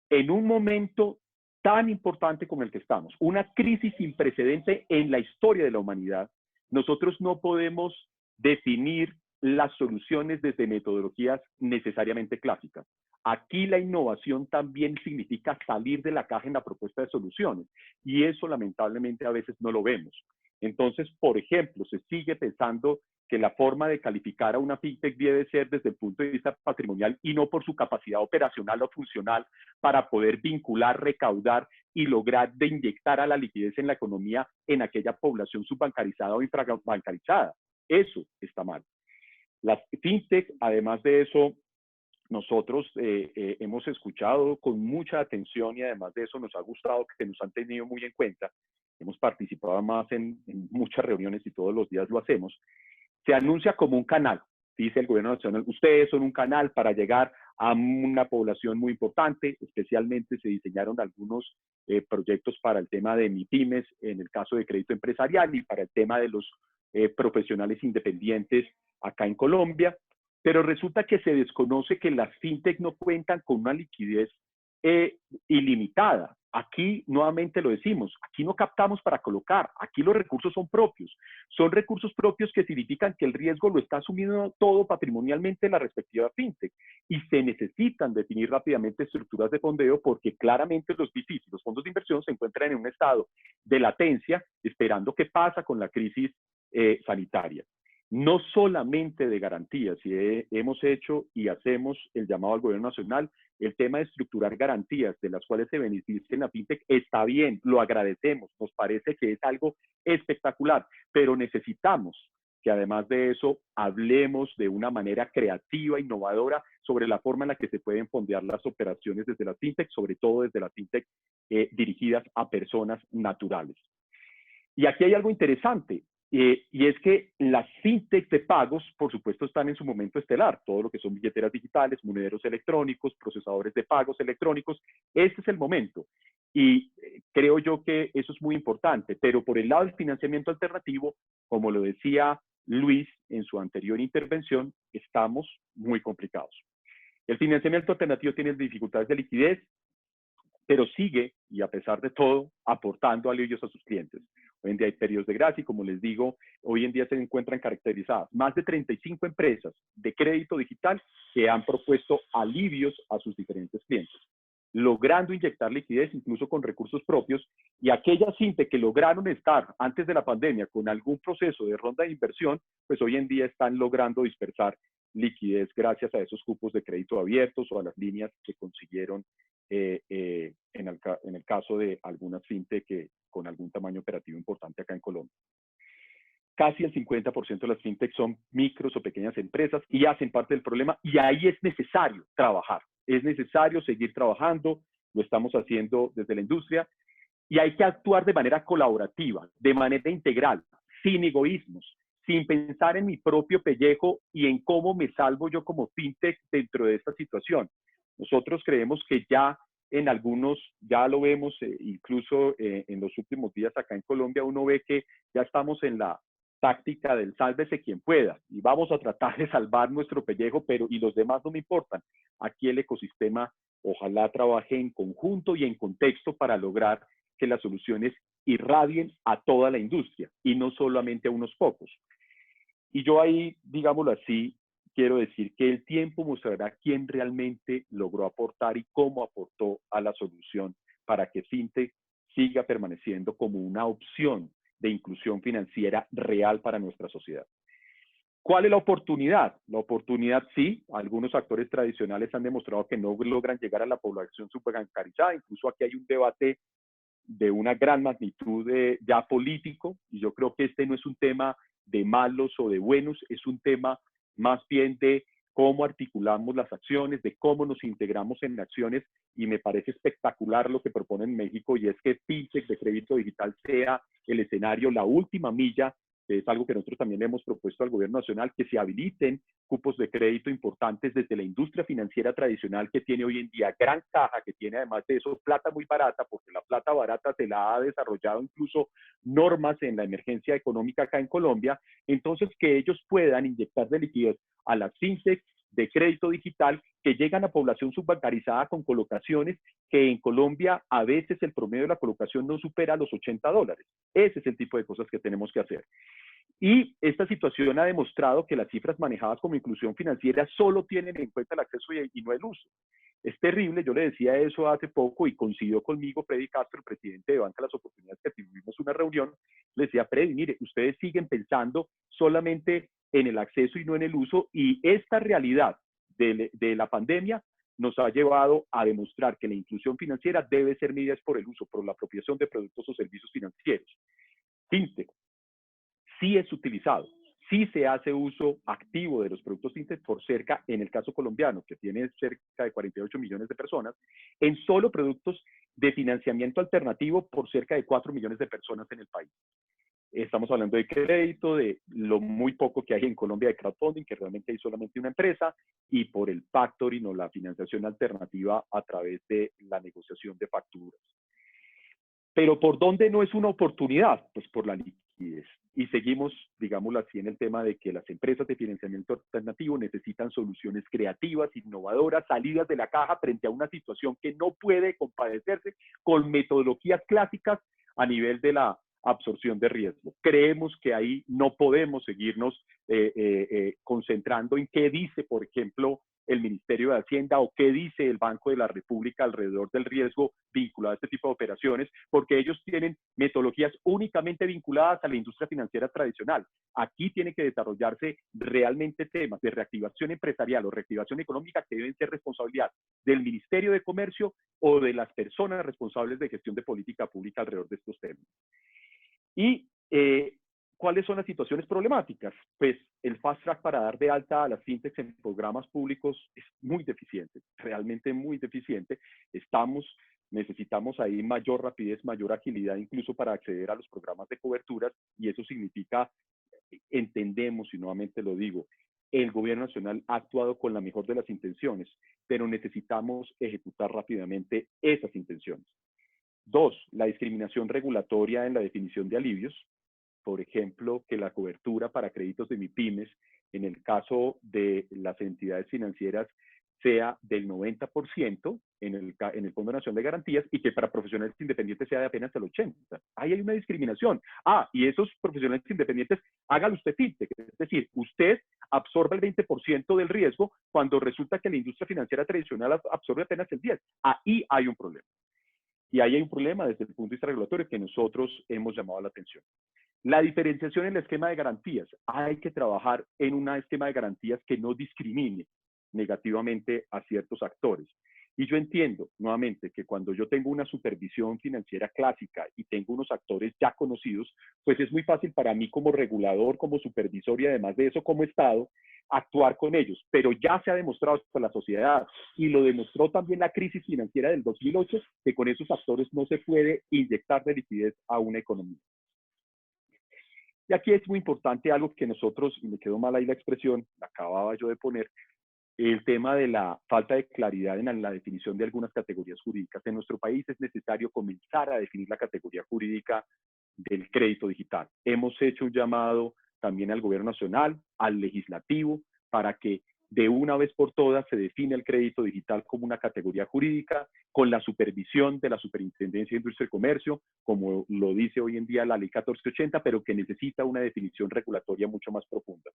en un momento tan importante como el que estamos, una crisis sin precedente en la historia de la humanidad, nosotros no podemos definir las soluciones desde metodologías necesariamente clásicas. Aquí la innovación también significa salir de la caja en la propuesta de soluciones, y eso lamentablemente a veces no lo vemos. Entonces, por ejemplo, se sigue pensando que la forma de calificar a una fintech debe ser desde el punto de vista patrimonial y no por su capacidad operacional o funcional para poder vincular, recaudar y lograr de inyectar a la liquidez en la economía en aquella población subbancarizada o infrabancarizada. Eso está mal. Las fintech, además de eso, nosotros hemos escuchado con mucha atención y además de eso nos ha gustado que nos han tenido muy en cuenta. Hemos participado más en muchas reuniones y todos los días lo hacemos. Se anuncia como un canal, dice el gobierno nacional, ustedes son un canal para llegar a una población muy importante, especialmente se diseñaron algunos proyectos para el tema de MIPYMES, en el caso de crédito empresarial y para el tema de los profesionales independientes acá en Colombia, pero resulta que se desconoce que las fintech no cuentan con una liquidez ilimitada. Aquí nuevamente lo decimos, aquí no captamos para colocar, aquí los recursos son recursos propios que significan que el riesgo lo está asumiendo todo patrimonialmente la respectiva fintech y se necesitan definir rápidamente estructuras de fondeo porque claramente los VCs, los fondos de inversión se encuentran en un estado de latencia esperando qué pasa con la crisis sanitaria. No solamente de garantías, y hemos hecho y hacemos el llamado al gobierno nacional, el tema de estructurar garantías de las cuales se beneficien la fintech está bien, lo agradecemos, nos parece que es algo espectacular, pero necesitamos que además de eso hablemos de una manera creativa, innovadora, sobre la forma en la que se pueden fondear las operaciones desde la fintech, sobre todo desde las fintech dirigidas a personas naturales. Y aquí hay algo interesante. Y es que las fintech de pagos, por supuesto, están en su momento estelar. Todo lo que son billeteras digitales, monederos electrónicos, procesadores de pagos electrónicos. Este es el momento. Y creo yo que eso es muy importante. Pero por el lado del financiamiento alternativo, como lo decía Luis en su anterior intervención, estamos muy complicados. El financiamiento alternativo tiene dificultades de liquidez, pero sigue, y a pesar de todo, aportando alivios a sus clientes. Hoy en día hay periodos de gracia y, como les digo, hoy en día se encuentran caracterizadas más de 35 empresas de crédito digital que han propuesto alivios a sus diferentes clientes, logrando inyectar liquidez incluso con recursos propios, y aquellas fintech que lograron estar antes de la pandemia con algún proceso de ronda de inversión, pues hoy en día están logrando dispersar liquidez gracias a esos cupos de crédito abiertos o a las líneas que consiguieron en el caso de algunas fintech que con algún tamaño operativo importante acá en Colombia. Casi el 50% de las fintech son micros o pequeñas empresas y hacen parte del problema, y ahí es necesario trabajar, es necesario seguir trabajando, lo estamos haciendo desde la industria, y hay que actuar de manera colaborativa, de manera integral, sin egoísmos, sin pensar en mi propio pellejo y en cómo me salvo yo como fintech dentro de esta situación. Nosotros creemos que ya en algunos, ya lo vemos, incluso en los últimos días acá en Colombia, uno ve que ya estamos en la táctica del sálvese quien pueda, y vamos a tratar de salvar nuestro pellejo, pero y los demás no me importan. Aquí el ecosistema ojalá trabaje en conjunto y en contexto para lograr que las soluciones irradien a toda la industria y no solamente a unos pocos. Y yo ahí, digámoslo así, quiero decir que el tiempo mostrará quién realmente logró aportar y cómo aportó a la solución para que fintech siga permaneciendo como una opción de inclusión financiera real para nuestra sociedad. ¿Cuál es la oportunidad? La oportunidad, sí, algunos actores tradicionales han demostrado que no logran llegar a la población subbancarizada. Incluso aquí hay un debate de una gran magnitud ya político, y yo creo que este no es un tema de malos o de buenos, es un tema más bien de cómo articulamos las acciones, de cómo nos integramos en acciones, y me parece espectacular lo que propone en México, y es que fintech de crédito digital sea el escenario, la última milla, que es algo que nosotros también le hemos propuesto al gobierno nacional, que se habiliten cupos de crédito importantes desde la industria financiera tradicional que tiene hoy en día gran caja, que tiene además de eso plata muy barata, porque la plata barata se la ha desarrollado incluso normas en la emergencia económica acá en Colombia. Entonces, que ellos puedan inyectar de liquidez a las fintech de crédito digital que llegan a población subbancarizada con colocaciones que en Colombia a veces el promedio de la colocación no supera los $80. Ese es el tipo de cosas que tenemos que hacer. Y esta situación ha demostrado que las cifras manejadas como inclusión financiera solo tienen en cuenta el acceso y no el uso. Es terrible, yo le decía eso hace poco y coincidió conmigo Freddy Castro, el presidente de Banca Las Oportunidades, que tuvimos una reunión. Le decía, Freddy, mire, ustedes siguen pensando solamente en el acceso y no en el uso, y esta realidad de la pandemia nos ha llevado a demostrar que la inclusión financiera debe ser medida por el uso, por la apropiación de productos o servicios financieros. FinTech sí es utilizado, sí se hace uso activo de los productos FinTech por cerca, en el caso colombiano, que tiene cerca de 48 millones de personas, en solo productos de financiamiento alternativo por cerca de 4 millones de personas en el país. Estamos hablando de crédito, de lo muy poco que hay en Colombia de crowdfunding, que realmente hay solamente una empresa, y por el factoring o la financiación alternativa a través de la negociación de facturas. Pero ¿por dónde no es una oportunidad? Pues por la liquidez. Y seguimos, digámoslo así, en el tema de que las empresas de financiamiento alternativo necesitan soluciones creativas, innovadoras, salidas de la caja frente a una situación que no puede compadecerse con metodologías clásicas a nivel de la absorción de riesgo. Creemos que ahí no podemos seguirnos concentrando en qué dice, por ejemplo, el Ministerio de Hacienda o qué dice el Banco de la República alrededor del riesgo vinculado a este tipo de operaciones, porque ellos tienen metodologías únicamente vinculadas a la industria financiera tradicional. Aquí tiene que desarrollarse realmente temas de reactivación empresarial o reactivación económica que deben ser responsabilidad del Ministerio de Comercio o de las personas responsables de gestión de política pública alrededor de estos temas. Y ¿cuáles son las situaciones problemáticas? Pues el fast track para dar de alta a las fintechs en programas públicos es muy deficiente, realmente muy deficiente. Necesitamos ahí mayor rapidez, mayor agilidad incluso para acceder a los programas de coberturas, y eso significa, entendemos, y nuevamente lo digo, el gobierno nacional ha actuado con la mejor de las intenciones, pero necesitamos ejecutar rápidamente esas intenciones. 2, la discriminación regulatoria en la definición de alivios. Por ejemplo, que la cobertura para créditos de MIPYMES, en el caso de las entidades financieras, sea del 90% en el Fondo Nacional de Garantías, y que para profesionales independientes sea de apenas el 80%. Ahí hay una discriminación. Y esos profesionales independientes, hágalo usted FinTech, es decir, usted absorbe el 20% del riesgo cuando resulta que la industria financiera tradicional absorbe apenas el 10%. Ahí hay un problema. Y ahí hay un problema desde el punto de vista regulatorio que nosotros hemos llamado la atención. La diferenciación en el esquema de garantías. Hay que trabajar en un esquema de garantías que no discrimine negativamente a ciertos actores. Y yo entiendo, nuevamente, que cuando yo tengo una supervisión financiera clásica y tengo unos actores ya conocidos, pues es muy fácil para mí como regulador, como supervisor y además de eso como Estado, actuar con ellos. Pero ya se ha demostrado por la sociedad, y lo demostró también la crisis financiera del 2008, que con esos actores no se puede inyectar de liquidez a una economía. Y aquí es muy importante algo que nosotros, y me quedó mal ahí la expresión, la acababa yo de poner, el tema de la falta de claridad en la definición de algunas categorías jurídicas. En nuestro país es necesario comenzar a definir la categoría jurídica del crédito digital. Hemos hecho un llamado también al gobierno nacional, al legislativo, para que de una vez por todas se define el crédito digital como una categoría jurídica, con la supervisión de la Superintendencia de Industria y Comercio, como lo dice hoy en día la Ley 1480, pero que necesita una definición regulatoria mucho más profunda.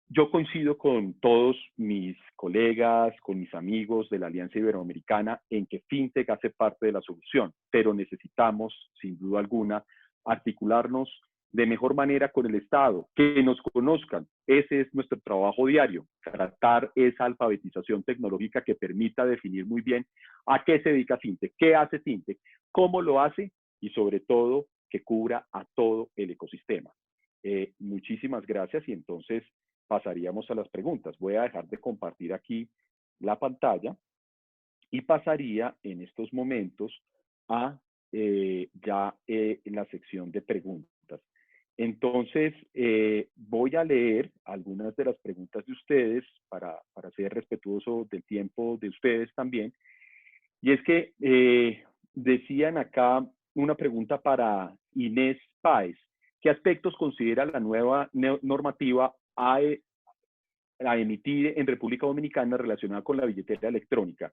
Yo coincido con todos mis colegas, con mis amigos de la Alianza Iberoamericana en que FinTech hace parte de la solución, pero necesitamos, sin duda alguna, articularnos de mejor manera con el Estado, que nos conozcan. Ese es nuestro trabajo diario, tratar esa alfabetización tecnológica que permita definir muy bien a qué se dedica FinTech, qué hace FinTech, cómo lo hace y sobre todo que cubra a todo el ecosistema. Muchísimas gracias, y entonces pasaríamos a las preguntas. Voy a dejar de compartir aquí la pantalla y pasaría en estos momentos a la sección de preguntas. Entonces, voy a leer algunas de las preguntas de ustedes para ser respetuoso del tiempo de ustedes también. Y es que decían acá una pregunta para Inés Páez. ¿Qué aspectos considera la nueva normativa a emitir en República Dominicana relacionada con la billetera electrónica?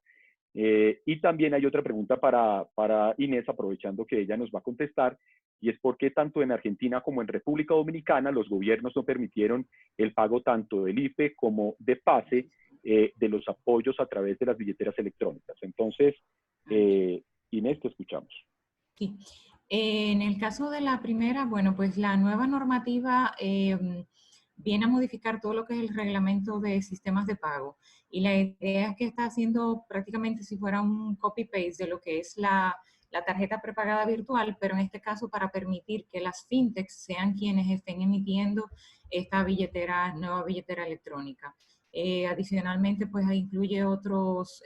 Y también hay otra pregunta para Inés, aprovechando que ella nos va a contestar, y es por qué tanto en Argentina como en República Dominicana los gobiernos no permitieron el pago tanto del IFE como de PASE, de los apoyos a través de las billeteras electrónicas. Entonces, Inés, te escuchamos. Sí. En el caso de la primera, bueno, pues la nueva normativa viene a modificar todo lo que es el reglamento de sistemas de pago. Y la idea es que está haciendo prácticamente si fuera un copy-paste de lo que es la tarjeta prepagada virtual, pero en este caso para permitir que las fintechs sean quienes estén emitiendo esta nueva billetera electrónica. Adicionalmente, pues incluye otros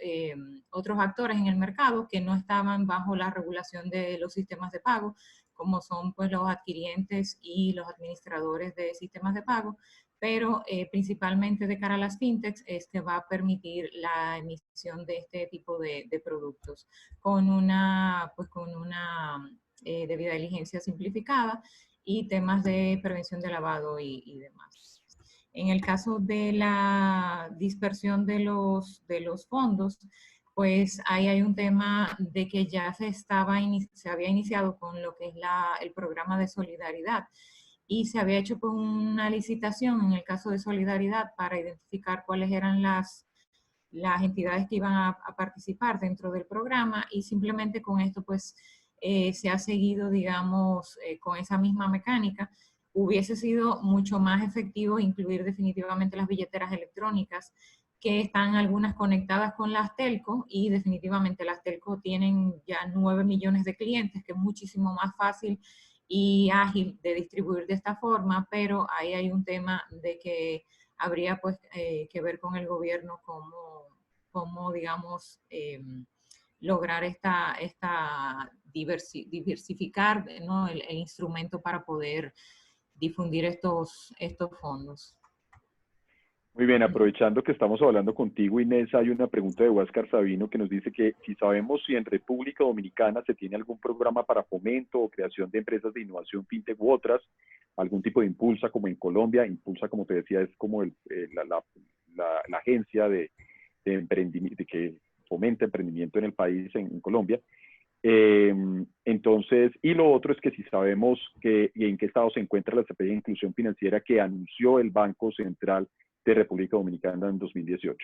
actores en el mercado que no estaban bajo la regulación de los sistemas de pago, como son pues los adquirientes y los administradores de sistemas de pago, pero principalmente de cara a las fintechs es que va a permitir la emisión de este tipo de productos con una debida diligencia simplificada y temas de prevención de lavado y demás. En el caso de la dispersión de los fondos, pues ahí hay un tema de que ya se había iniciado con lo que es el programa de solidaridad y se había hecho con una licitación en el caso de solidaridad para identificar cuáles eran las entidades que iban a participar dentro del programa y simplemente con esto pues se ha seguido, digamos, con esa misma mecánica. Hubiese sido mucho más efectivo incluir definitivamente las billeteras electrónicas, que están algunas conectadas con las telco y definitivamente las telco tienen ya 9 millones de clientes, que es muchísimo más fácil y ágil de distribuir de esta forma, pero ahí hay un tema de que habría pues que ver con el gobierno cómo digamos, lograr diversificar, ¿no? el instrumento para poder difundir estos fondos. Muy bien, aprovechando que estamos hablando contigo, Inés, hay una pregunta de Huáscar Sabino que nos dice que si sabemos si en República Dominicana se tiene algún programa para fomento o creación de empresas de innovación fintech u otras, algún tipo de impulsa como en Colombia. Impulsa, como te decía, es como la agencia de emprendimiento que fomenta emprendimiento en el país, en Colombia. Entonces, y lo otro es que si sabemos y en qué estado se encuentra la estrategia de inclusión financiera que anunció el Banco Central de República Dominicana en 2018.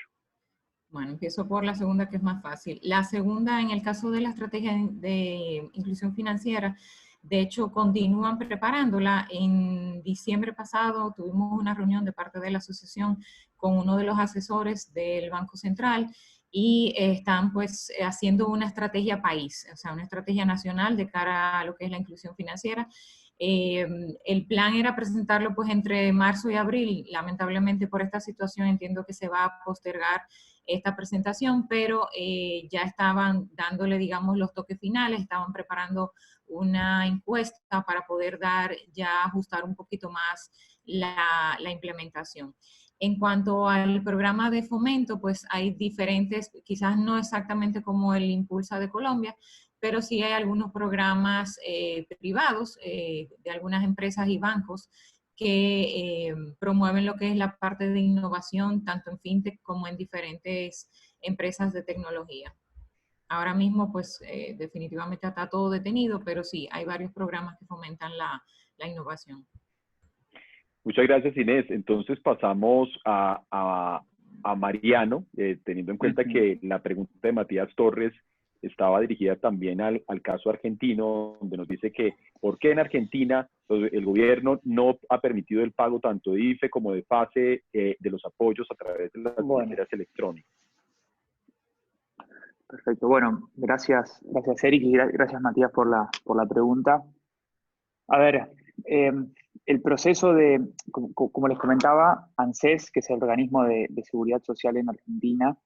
Bueno, empiezo por la segunda, que es más fácil. La segunda, en el caso de la estrategia de inclusión financiera, de hecho, continúan preparándola. En diciembre pasado tuvimos una reunión de parte de la asociación con uno de los asesores del Banco Central y están pues haciendo una estrategia país, o sea, una estrategia nacional de cara a lo que es la inclusión financiera. El plan era presentarlo pues entre marzo y abril. Lamentablemente por esta situación entiendo que se va a postergar esta presentación, pero ya estaban dándole, digamos, los toques finales, estaban preparando una encuesta para poder ajustar un poquito más la implementación. En cuanto al programa de fomento, pues hay diferentes, quizás no exactamente como el Impulsa de Colombia, pero sí hay algunos programas privados de algunas empresas y bancos que promueven lo que es la parte de innovación, tanto en fintech como en diferentes empresas de tecnología. Ahora mismo, pues, definitivamente está todo detenido, pero sí, hay varios programas que fomentan la innovación. Muchas gracias, Inés. Entonces pasamos a Mariano, teniendo en cuenta que la pregunta de Matías Torres estaba dirigida también al caso argentino, donde nos dice que por qué en Argentina el gobierno no ha permitido el pago tanto de IFE como de FASE de los apoyos a través de las billeteras electrónicas. Perfecto. Bueno, gracias Eric y gracias Matías por la pregunta. A ver, el proceso como les comentaba, ANSES, que es el organismo de seguridad social en Argentina,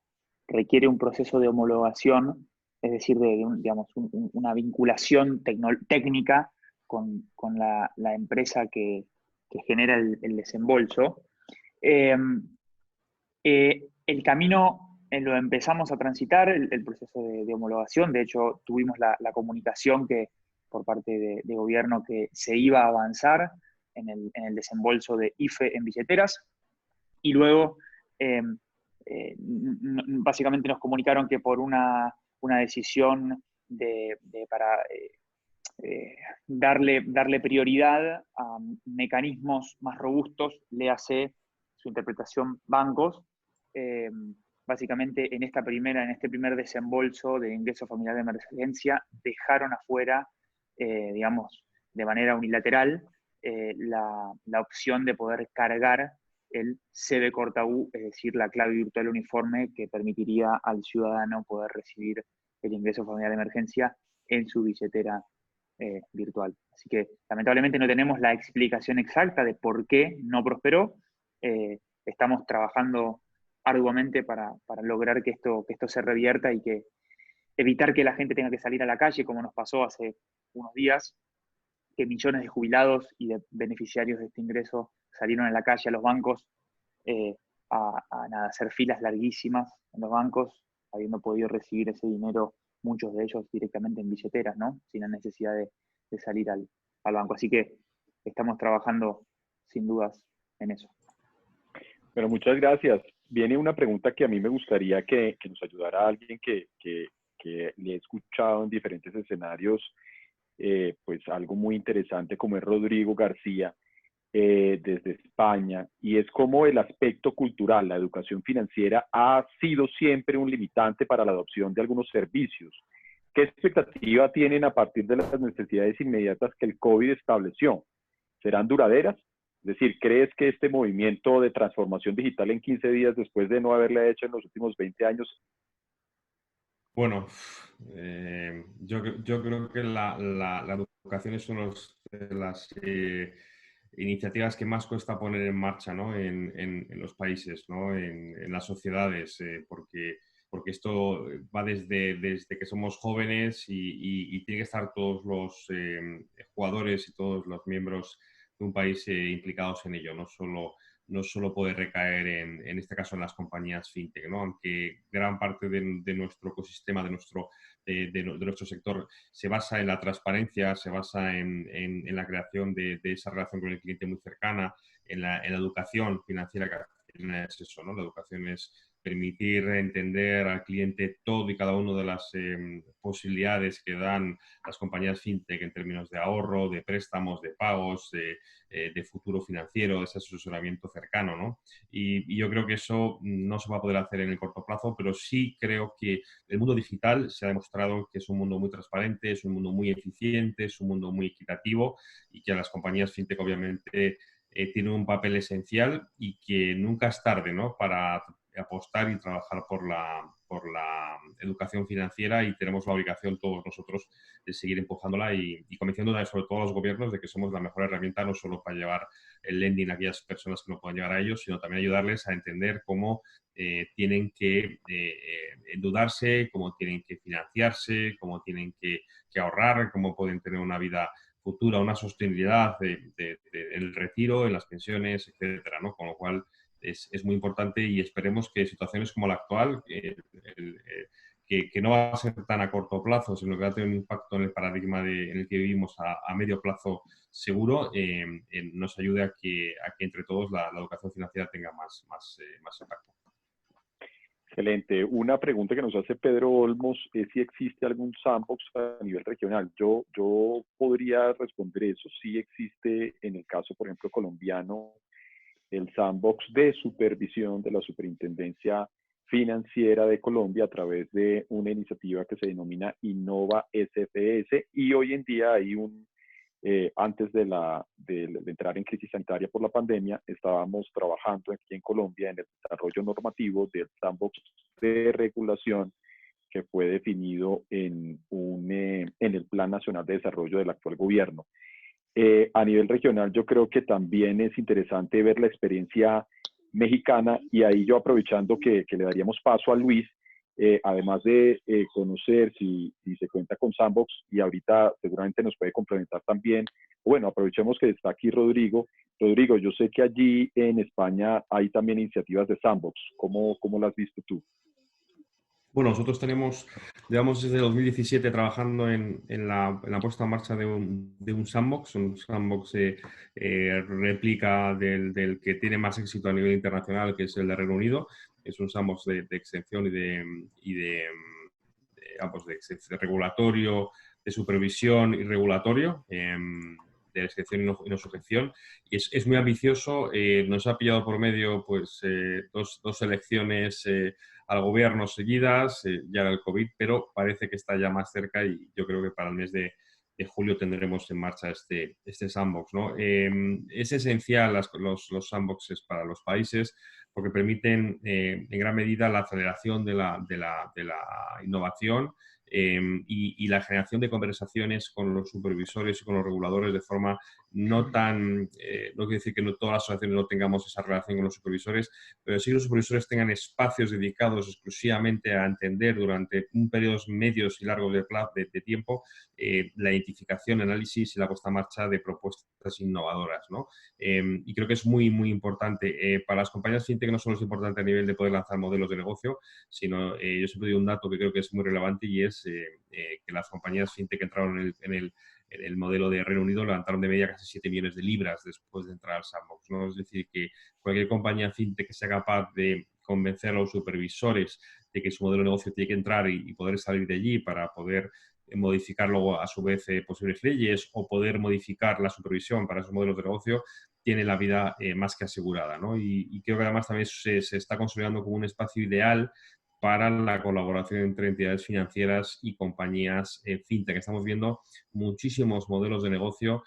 requiere un proceso de homologación, es decir, digamos, una vinculación técnica con la empresa que genera el desembolso. El camino lo empezamos a transitar, el proceso de homologación. De hecho, tuvimos la comunicación por parte de gobierno que se iba a avanzar en el desembolso de IFE en billeteras. Y luego, básicamente nos comunicaron que por una decisión para darle prioridad a mecanismos más robustos, léase su interpretación bancos, básicamente en este primer desembolso de ingreso familiar de emergencia, dejaron afuera, digamos, de manera unilateral, la opción de poder cargar el CB corta U, es decir, la clave virtual uniforme que permitiría al ciudadano poder recibir el ingreso familiar de emergencia en su billetera virtual. Así que lamentablemente no tenemos la explicación exacta de por qué no prosperó. Estamos trabajando arduamente para lograr que esto se revierta y que evitar que la gente tenga que salir a la calle, como nos pasó hace unos días, que millones de jubilados y de beneficiarios de este ingreso salieron a la calle, a los bancos, a hacer filas larguísimas en los bancos, habiendo podido recibir ese dinero, muchos de ellos directamente en billeteras, ¿no? Sin la necesidad de salir al banco. Así que estamos trabajando sin dudas en eso. Bueno, muchas gracias. Viene una pregunta que a mí me gustaría que nos ayudara alguien que le he escuchado en diferentes escenarios, pues algo muy interesante, como es Rodrigo García, desde España, y es como el aspecto cultural, la educación financiera ha sido siempre un limitante para la adopción de algunos servicios. ¿Qué expectativa tienen a partir de las necesidades inmediatas que el COVID estableció? ¿Serán duraderas? Es decir, ¿crees que este movimiento de transformación digital en 15 días, después de no haberla hecho en los últimos 20 años? Bueno, yo creo que la educación es una de las iniciativas que más cuesta poner en marcha, ¿no? en los países, ¿no? en las sociedades, porque esto va desde que somos jóvenes y tiene que estar todos los jugadores y todos los miembros de un país implicados en ello, no solo puede recaer en este caso en las compañías fintech, ¿no? Aunque gran parte de nuestro ecosistema, de nuestro sector, se basa en la transparencia, se basa en la creación de esa relación con el cliente muy cercana, en la educación financiera, que es eso, ¿no? La educación es permitir entender al cliente todo y cada una de las posibilidades que dan las compañías fintech en términos de ahorro, de préstamos, de pagos, de futuro financiero, de ese asesoramiento cercano, ¿no? Y yo creo que eso no se va a poder hacer en el corto plazo, pero sí creo que el mundo digital se ha demostrado que es un mundo muy transparente, es un mundo muy eficiente, es un mundo muy equitativo y que a las compañías fintech obviamente tienen un papel esencial y que nunca es tarde, ¿no? Para apostar y trabajar por la educación financiera, y tenemos la obligación todos nosotros de seguir empujándola y convenciendo sobre todo a los gobiernos de que somos la mejor herramienta, no solo para llevar el lending a aquellas personas que no pueden llegar a ellos, sino también ayudarles a entender cómo tienen que endeudarse, cómo tienen que financiarse, cómo tienen que ahorrar, cómo pueden tener una vida futura, una sostenibilidad en el retiro, en las pensiones, etcétera, ¿no? Con lo cual es muy importante, y esperemos que situaciones como la actual, que no va a ser tan a corto plazo, sino que va a tener un impacto en el paradigma en el que vivimos a medio plazo seguro, nos ayude a que entre todos la educación financiera tenga más impacto. Excelente. Una pregunta que nos hace Pedro Olmos es si existe algún sandbox a nivel regional. Yo podría responder eso. Sí existe en el caso, por ejemplo, colombiano, el sandbox de supervisión de la Superintendencia Financiera de Colombia a través de una iniciativa que se denomina Innova SFS, y hoy en día hay antes de entrar en crisis sanitaria por la pandemia, estábamos trabajando aquí en Colombia en el desarrollo normativo del sandbox de regulación que fue definido en el Plan Nacional de Desarrollo del actual gobierno. A nivel regional, yo creo que también es interesante ver la experiencia mexicana, y ahí yo, aprovechando que le daríamos paso a Luis, además de conocer si se cuenta con Sandbox, y ahorita seguramente nos puede complementar también. Bueno, aprovechemos que está aquí Rodrigo. Rodrigo, yo sé que allí en España hay también iniciativas de Sandbox. ¿Cómo las has visto tú? Bueno, nosotros llevamos desde 2017 trabajando en la puesta en marcha de un sandbox. Un sandbox réplica del que tiene más éxito a nivel internacional, que es el de Reino Unido. Es un sandbox de extensión y de regulatorio, de supervisión y regulatorio, la selección y no sujeción. Y es muy ambicioso. Nos ha pillado por medio pues, dos elecciones al gobierno seguidas, ya era el COVID, pero parece que está ya más cerca y yo creo que para el mes de julio tendremos en marcha este sandbox, ¿no? Es esencial los sandboxes para los países porque permiten en gran medida la aceleración de la innovación y la generación de conversaciones con los supervisores y con los reguladores de forma no tan, no quiere decir que no todas las asociaciones no tengamos esa relación con los supervisores, pero sí que los supervisores tengan espacios dedicados exclusivamente a entender durante un periodos medios y largos de tiempo la identificación, análisis y la puesta en marcha de propuestas innovadoras, ¿no? Y creo que es muy, muy importante. Para las compañías fintech no solo es importante a nivel de poder lanzar modelos de negocio, sino yo siempre digo un dato que creo que es muy relevante y es que las compañías fintech que entraron en el modelo de Reino Unido levantaron de media casi 7 millones de libras después de entrar al sandbox, ¿no? Es decir, que cualquier compañía fintech que sea capaz de convencer a los supervisores de que su modelo de negocio tiene que entrar y poder salir de allí para poder modificar luego a su vez posibles leyes o poder modificar la supervisión para esos modelos de negocio, tiene la vida más que asegurada, ¿no? Y creo que además también se está consolidando como un espacio ideal para la colaboración entre entidades financieras y compañías fintech. Estamos viendo muchísimos modelos de negocio,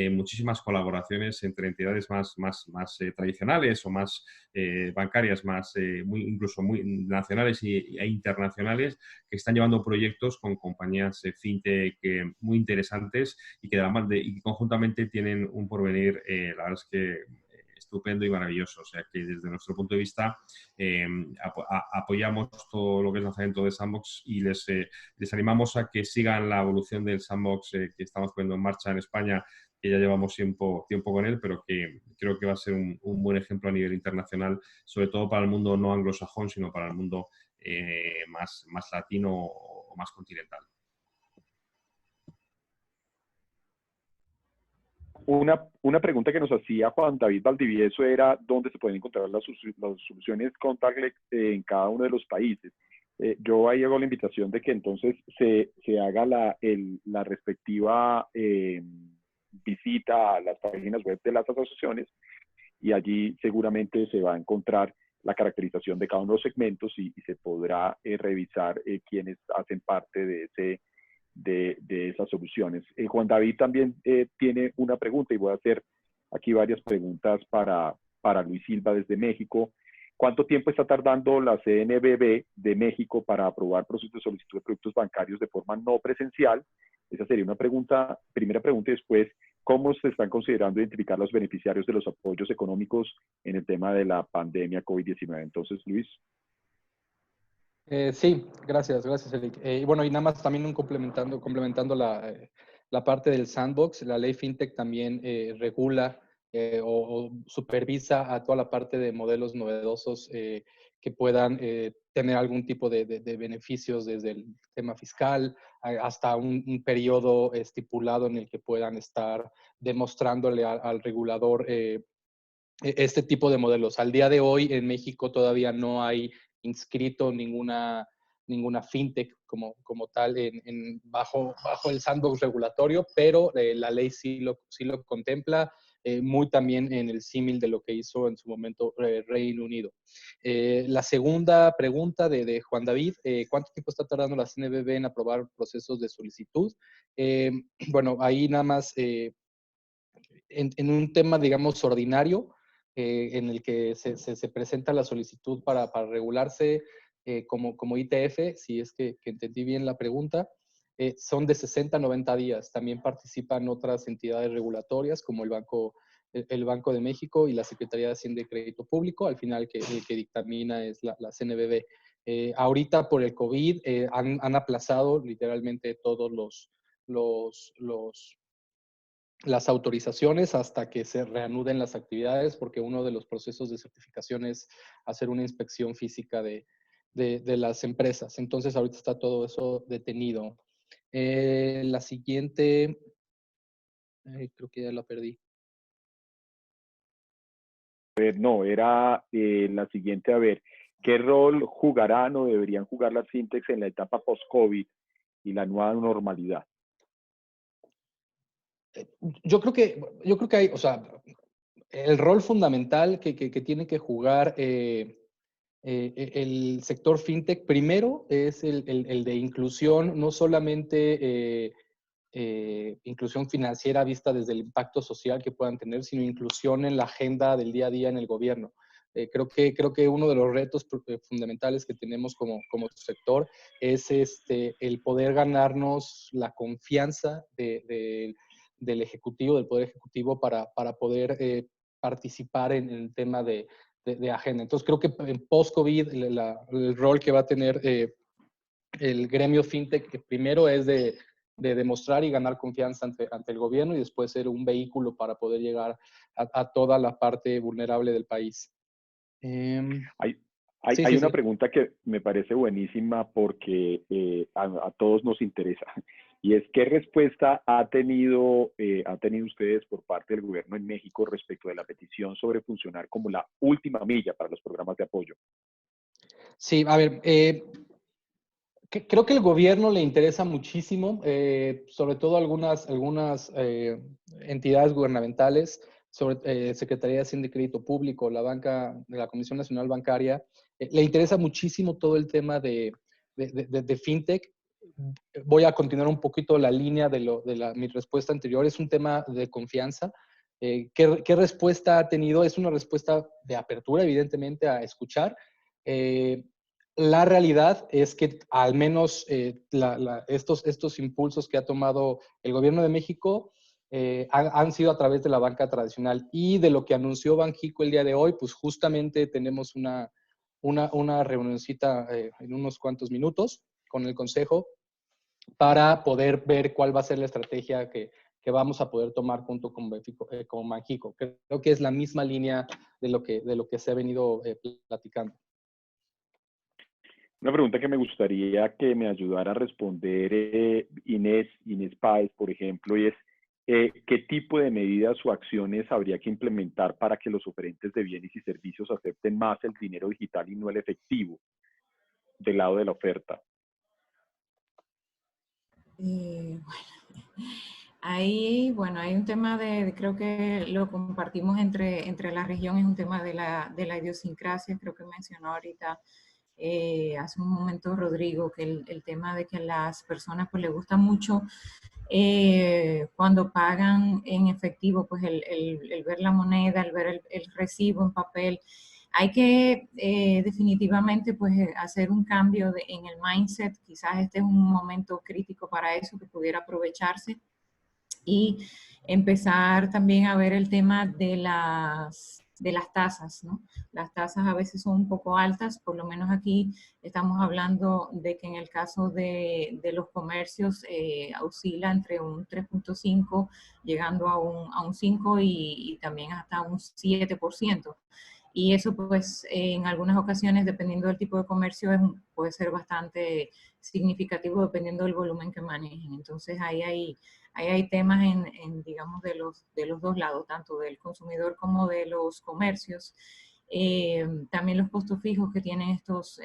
muchísimas colaboraciones entre entidades más tradicionales o más bancarias, incluso muy nacionales e internacionales, que están llevando proyectos con compañías fintech muy interesantes y que conjuntamente tienen un porvenir, la verdad es que estupendo y maravilloso. O sea que desde nuestro punto de vista apoyamos todo lo que es el lanzamiento de Sandbox y les animamos a que sigan la evolución del Sandbox que estamos poniendo en marcha en España, que ya llevamos tiempo con él, pero que creo que va a ser un buen ejemplo a nivel internacional, sobre todo para el mundo no anglosajón, sino para el mundo más latino o más continental. Una pregunta que nos hacía Juan David Valdivieso era dónde se pueden encontrar las soluciones contactless en cada uno de los países. Yo ahí hago la invitación de que entonces se haga la respectiva visita a las páginas web de las asociaciones y allí seguramente se va a encontrar la caracterización de cada uno de los segmentos y se podrá revisar quiénes hacen parte de esas soluciones. Juan David también tiene una pregunta y voy a hacer aquí varias preguntas para Luis Silva desde México. ¿Cuánto tiempo está tardando la CNBV de México para aprobar procesos de solicitud de productos bancarios de forma no presencial? Esa sería una pregunta, primera pregunta, y después, ¿cómo se están considerando identificar los beneficiarios de los apoyos económicos en el tema de la pandemia COVID-19? Entonces, Luis. Sí, gracias, Eric. Y bueno, y nada más también complementando la parte del sandbox, la ley FinTech también regula o supervisa a toda la parte de modelos novedosos que puedan tener algún tipo de beneficios desde el tema fiscal hasta un periodo estipulado en el que puedan estar demostrándole al regulador este tipo de modelos. Al día de hoy en México todavía no hay inscrito ninguna fintech como tal bajo el sandbox regulatorio, pero la ley sí lo contempla, muy también en el símil de lo que hizo en su momento Reino Unido. La segunda pregunta de Juan David, ¿cuánto tiempo está tardando la CNBV en aprobar procesos de solicitud? Bueno, ahí nada más en un tema, digamos, ordinario, en el que se presenta la solicitud para regularse como ITF, si es que entendí bien la pregunta, son de 60 a 90 días. También participan otras entidades regulatorias como el Banco de México y la Secretaría de Hacienda y Crédito Público. Al final, el que dictamina es la CNBV. Ahorita por el COVID han aplazado literalmente todos las autorizaciones hasta que se reanuden las actividades, porque uno de los procesos de certificación es hacer una inspección física de las empresas. Entonces, ahorita está todo eso detenido. La siguiente, creo que ya la perdí. No, era la siguiente, a ver, ¿qué rol jugarán o deberían jugar las fintechs en la etapa post-COVID y la nueva normalidad? Yo creo que hay, o sea, el rol fundamental que tiene que jugar el sector fintech primero es el de inclusión, no solamente inclusión financiera vista desde el impacto social que puedan tener, sino inclusión en la agenda del día a día en el gobierno. Creo que uno de los retos fundamentales que tenemos como sector es el poder ganarnos la confianza del Ejecutivo, del Poder Ejecutivo, para poder participar en el tema de agenda. Entonces, creo que en post-COVID el rol que va a tener el gremio fintech, que primero es de demostrar y ganar confianza ante el gobierno y después ser un vehículo para poder llegar a toda la parte vulnerable del país. Hay una pregunta que me parece buenísima porque a todos nos interesa, y es ¿qué respuesta ha tenido ustedes por parte del gobierno en México respecto de la petición sobre funcionar como la última milla para los programas de apoyo? Sí, a ver, creo que el gobierno le interesa muchísimo, sobre todo algunas entidades gubernamentales, sobre Secretaría de Hacienda y Crédito Público, la Comisión Nacional Bancaria, le interesa muchísimo todo el tema de fintech. Voy a continuar un poquito la línea de mi respuesta anterior. Es un tema de confianza. ¿Qué respuesta ha tenido? Es una respuesta de apertura, evidentemente, a escuchar. La realidad es que al menos estos impulsos que ha tomado el gobierno de México han sido a través de la banca tradicional, y de lo que anunció Banxico el día de hoy, pues justamente tenemos una reunioncita en unos cuantos minutos con el Consejo para poder ver cuál va a ser la estrategia que vamos a poder tomar junto con Banxico. Creo que es la misma línea de lo que se ha venido platicando. Una pregunta que me gustaría que me ayudara a responder Inés Páez, por ejemplo, y es ¿qué tipo de medidas o acciones habría que implementar para que los oferentes de bienes y servicios acepten más el dinero digital y no el efectivo del lado de la oferta? Bueno, hay un tema creo que lo compartimos entre la región, es un tema de la idiosincrasia. Creo que mencionó ahorita hace un momento Rodrigo, que el tema de que a las personas pues les gusta mucho cuando pagan en efectivo, pues el ver la moneda, el ver el recibo en papel. Hay que definitivamente pues hacer un cambio en el mindset. Quizás este es un momento crítico para eso, que pudiera aprovecharse, y empezar también a ver el tema de las tasas, ¿no? Las tasas a veces son un poco altas, por lo menos aquí estamos hablando de que en el caso de los comercios oscila entre un 3.5 llegando a un 5 y también hasta un 7%. Y eso pues en algunas ocasiones, dependiendo del tipo de comercio, puede ser bastante significativo dependiendo del volumen que manejen. Entonces ahí hay temas digamos, de los dos lados, tanto del consumidor como de los comercios. También los costos fijos que tienen estos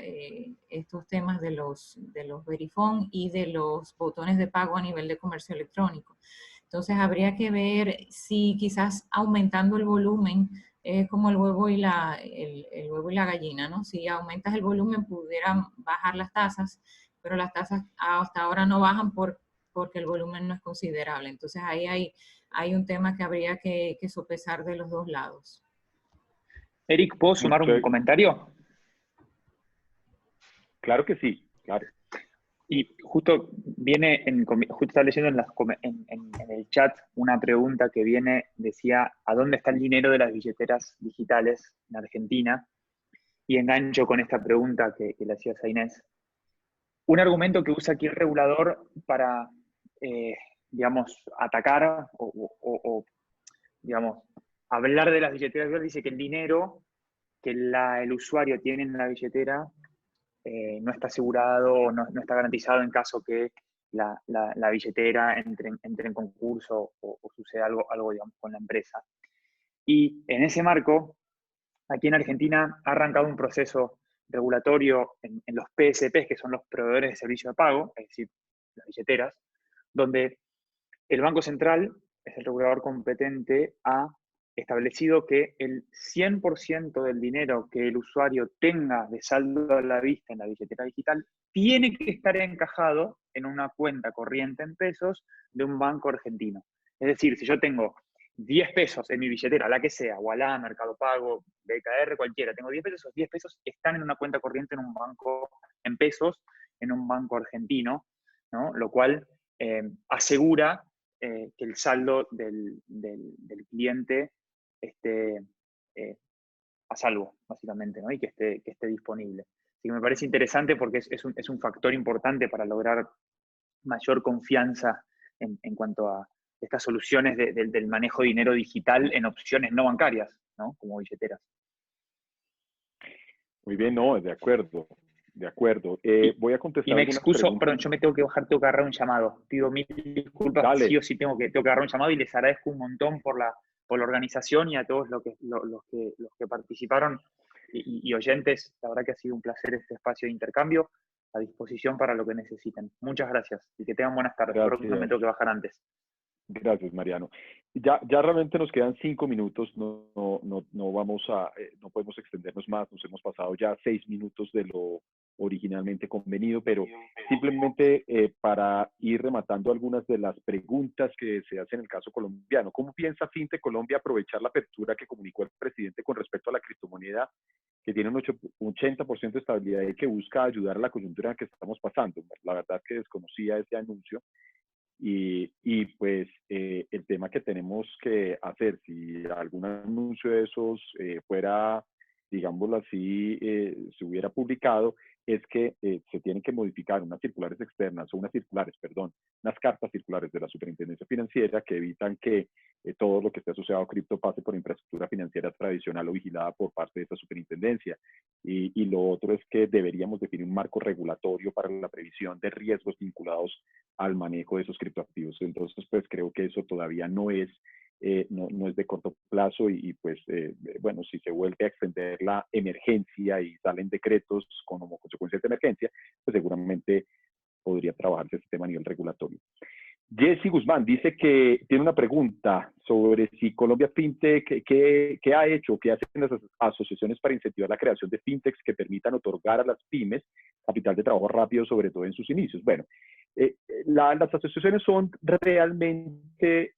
temas de los Verifone y de los botones de pago a nivel de comercio electrónico. Entonces habría que ver si quizás aumentando el volumen, es como el huevo y el huevo y la gallina, ¿no? Si aumentas el volumen pudieran bajar las tasas, pero las tasas hasta ahora no bajan porque el volumen no es considerable. Entonces ahí hay un tema que habría que sopesar de los dos lados. Eric, ¿puedo sumar un comentario? Claro que sí, claro. Y justo está leyendo en el chat una pregunta que decía, ¿a dónde está el dinero de las billeteras digitales en Argentina? Y engancho con esta pregunta que le hacías a Inés. Un argumento que usa aquí el regulador para, digamos, atacar o digamos, hablar de las billeteras, dice que el dinero que el usuario tiene en la billetera no está asegurado, no está garantizado en caso que la billetera entre en concurso o suceda algo digamos, con la empresa. Y en ese marco, aquí en Argentina ha arrancado un proceso regulatorio en los PSPs, que son los proveedores de servicio de pago, es decir, las billeteras, donde el Banco Central es el regulador competente, ha establecido que el 100% del dinero que el usuario tenga de saldo a la vista en la billetera digital tiene que estar encajado en una cuenta corriente en pesos de un banco argentino. Es decir, si yo tengo 10 pesos en mi billetera, la que sea, Ualá, Mercado Pago, BKR, cualquiera, tengo 10 pesos, esos 10 pesos están en una cuenta corriente en un banco, en pesos, en un banco argentino, ¿no? Lo cual asegura que el saldo del cliente esté a salvo, básicamente, ¿no? Y que esté disponible. Así que me parece interesante porque es un factor importante para lograr mayor confianza en cuanto a estas soluciones del manejo de dinero digital en opciones no bancarias, ¿no? Como billeteras. Muy bien, no, de acuerdo, de acuerdo. Voy a contestar Y me algunas excuso, preguntas. perdón, yo me tengo que bajar, tengo que agarrar un llamado. Pido mil disculpas, Dale. sí o sí tengo que agarrar un llamado y les agradezco un montón por la organización y a todos los que participaron y oyentes. La verdad que ha sido un placer este espacio de intercambio. A disposición para lo que necesiten. Muchas gracias y que tengan buenas tardes. Por eso me tengo que bajar antes. Gracias, Mariano. Ya realmente nos quedan 5 minutos, no podemos extendernos más, nos hemos pasado ya 6 minutos de lo originalmente convenido, pero simplemente para ir rematando algunas de las preguntas que se hacen en el caso colombiano. ¿Cómo piensa FinTech Colombia aprovechar la apertura que comunicó el presidente con respecto a la criptomoneda que tiene un 80% de estabilidad y que busca ayudar a la coyuntura en que estamos pasando? La verdad es que desconocía ese anuncio. Y pues el tema que tenemos que hacer, si algún anuncio de esos fuera, digámoslo así, se hubiera publicado, es que se tienen que modificar unas circulares externas, o unas cartas circulares de la Superintendencia Financiera que evitan que todo lo que esté asociado a cripto pase por infraestructura financiera tradicional o vigilada por parte de esta superintendencia. Y lo otro es que deberíamos definir un marco regulatorio para la previsión de riesgos vinculados al manejo de esos criptoactivos. Entonces, pues creo que eso todavía no es de corto plazo y pues, bueno, si se vuelve a extender la emergencia y salen decretos como consecuencia de emergencia, pues seguramente podría trabajarse este tema a nivel regulatorio. Jesse Guzmán dice que tiene una pregunta sobre si Colombia FinTech, ¿qué ha hecho, qué hacen las asociaciones para incentivar la creación de FinTechs que permitan otorgar a las pymes capital de trabajo rápido, sobre todo en sus inicios? Bueno, las asociaciones son realmente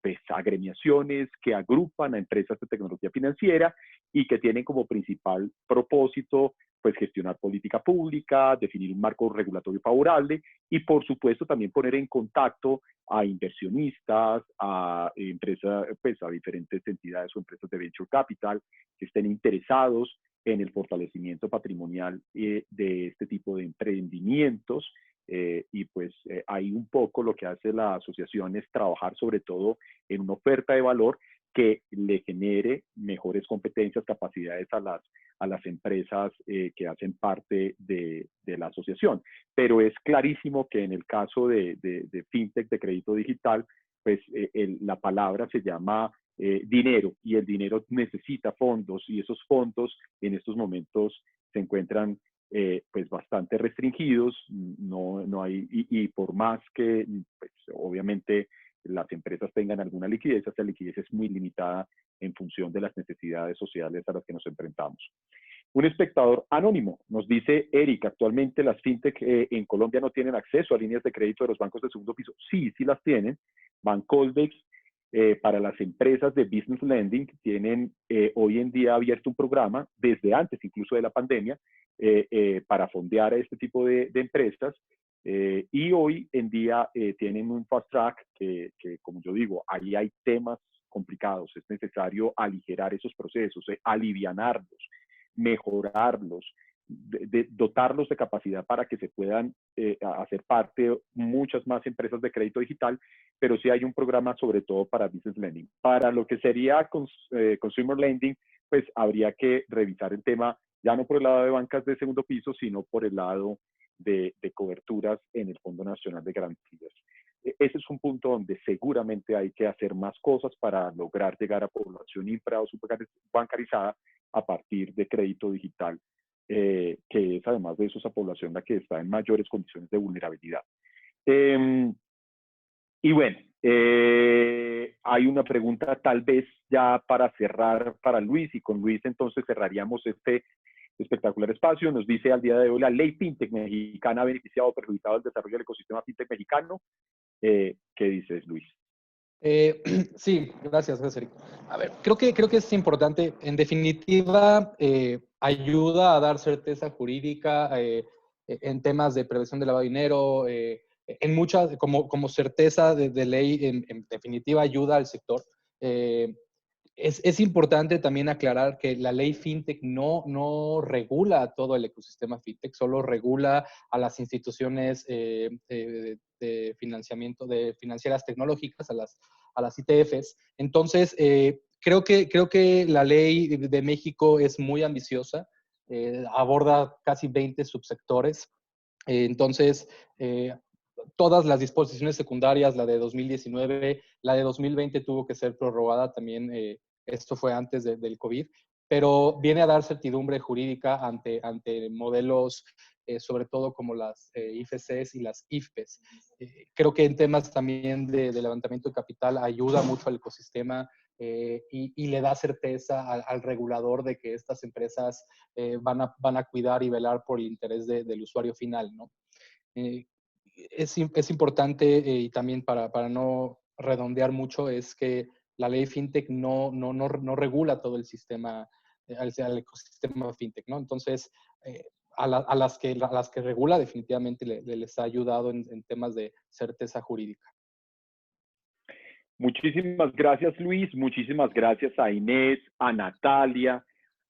pues, agremiaciones que agrupan a empresas de tecnología financiera y que tienen como principal propósito pues gestionar política pública, definir un marco regulatorio favorable y por supuesto también poner en contacto a inversionistas, a empresas, pues a diferentes entidades o empresas de venture capital que estén interesados en el fortalecimiento patrimonial de este tipo de emprendimientos. Y pues ahí un poco lo que hace la asociación es trabajar sobre todo en una oferta de valor que le genere mejores competencias, capacidades a las empresas que hacen parte de la asociación. Pero es clarísimo que en el caso de FinTech, de crédito digital, pues la palabra se llama dinero y el dinero necesita fondos y esos fondos en estos momentos se encuentran pues bastante restringidos, no hay, y por más que pues, obviamente las empresas tengan alguna liquidez, esa liquidez es muy limitada en función de las necesidades sociales a las que nos enfrentamos. Un espectador anónimo nos dice, Eric, actualmente las fintech en Colombia no tienen acceso a líneas de crédito de los bancos de segundo piso. Sí las tienen. Bancoldex, para las empresas de business lending, tienen hoy en día abierto un programa, desde antes incluso de la pandemia, para fondear a este tipo de empresas. Y hoy en día tienen un fast track que, como yo digo, ahí hay temas complicados, es necesario aligerar esos procesos, alivianarlos, mejorarlos, dotarlos de capacidad para que se puedan hacer parte muchas más empresas de crédito digital, pero sí hay un programa sobre todo para business lending. Para lo que sería consumer lending, pues habría que revisar el tema ya no por el lado de bancas de segundo piso, sino por el lado de coberturas en el Fondo Nacional de Garantías. Ese es un punto donde seguramente hay que hacer más cosas para lograr llegar a población infra o subbancarizada a partir de crédito digital, que es además de eso esa población la que está en mayores condiciones de vulnerabilidad. Y bueno, Hay una pregunta tal vez ya para cerrar para Luis, y con Luis entonces cerraríamos este espectacular espacio. Nos dice al día de hoy: ¿la ley fintech mexicana ha beneficiado o perjudicado el desarrollo del ecosistema fintech mexicano? ¿Qué dices, Luis? Sí, gracias, César. A ver, creo que es importante. En definitiva, ayuda a dar certeza jurídica en temas de prevención de lavado de dinero, en muchas, como certeza de ley, en definitiva, ayuda al sector. Eh, es importante también aclarar que la ley fintech no regula todo el ecosistema fintech, solo regula a las instituciones de financiamiento, de financieras tecnológicas, a las ITFs. Entonces, creo que la ley de México es muy ambiciosa, aborda casi 20 subsectores. Entonces, todas las disposiciones secundarias, la de 2019, la de 2020 tuvo que ser prorrogada también, esto fue antes del COVID, pero viene a dar certidumbre jurídica ante modelos, sobre todo como las IFCs y las IFPEs. Creo que en temas también de levantamiento de capital ayuda mucho al ecosistema y le da certeza al regulador de que estas empresas van a cuidar y velar por el interés del usuario final, ¿no? Eh, es importante y también para no redondear mucho es que la ley fintech no regula todo el sistema, al ecosistema fintech, ¿no? Entonces, a las que regula definitivamente les ha ayudado en temas de certeza jurídica. Muchísimas gracias, Luis. Muchísimas gracias a Inés, a Natalia,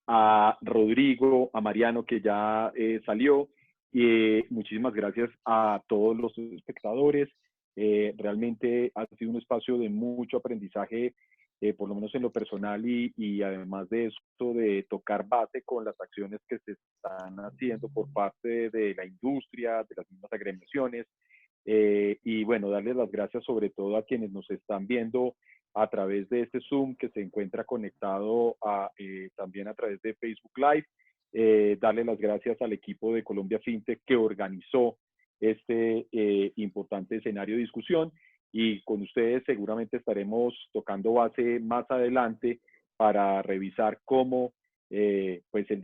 a Rodrigo, a Mariano, que ya salió. Y muchísimas gracias a todos los espectadores. Realmente ha sido un espacio de mucho aprendizaje, por lo menos en lo personal, y además de esto, de tocar base con las acciones que se están haciendo por parte de la industria, de las mismas agremiaciones. Y bueno, darles las gracias sobre todo a quienes nos están viendo a través de este Zoom, que se encuentra conectado también a través de Facebook Live. Darle las gracias al equipo de Colombia FinTech que organizó este importante escenario de discusión, y con ustedes seguramente estaremos tocando base más adelante para revisar cómo pues el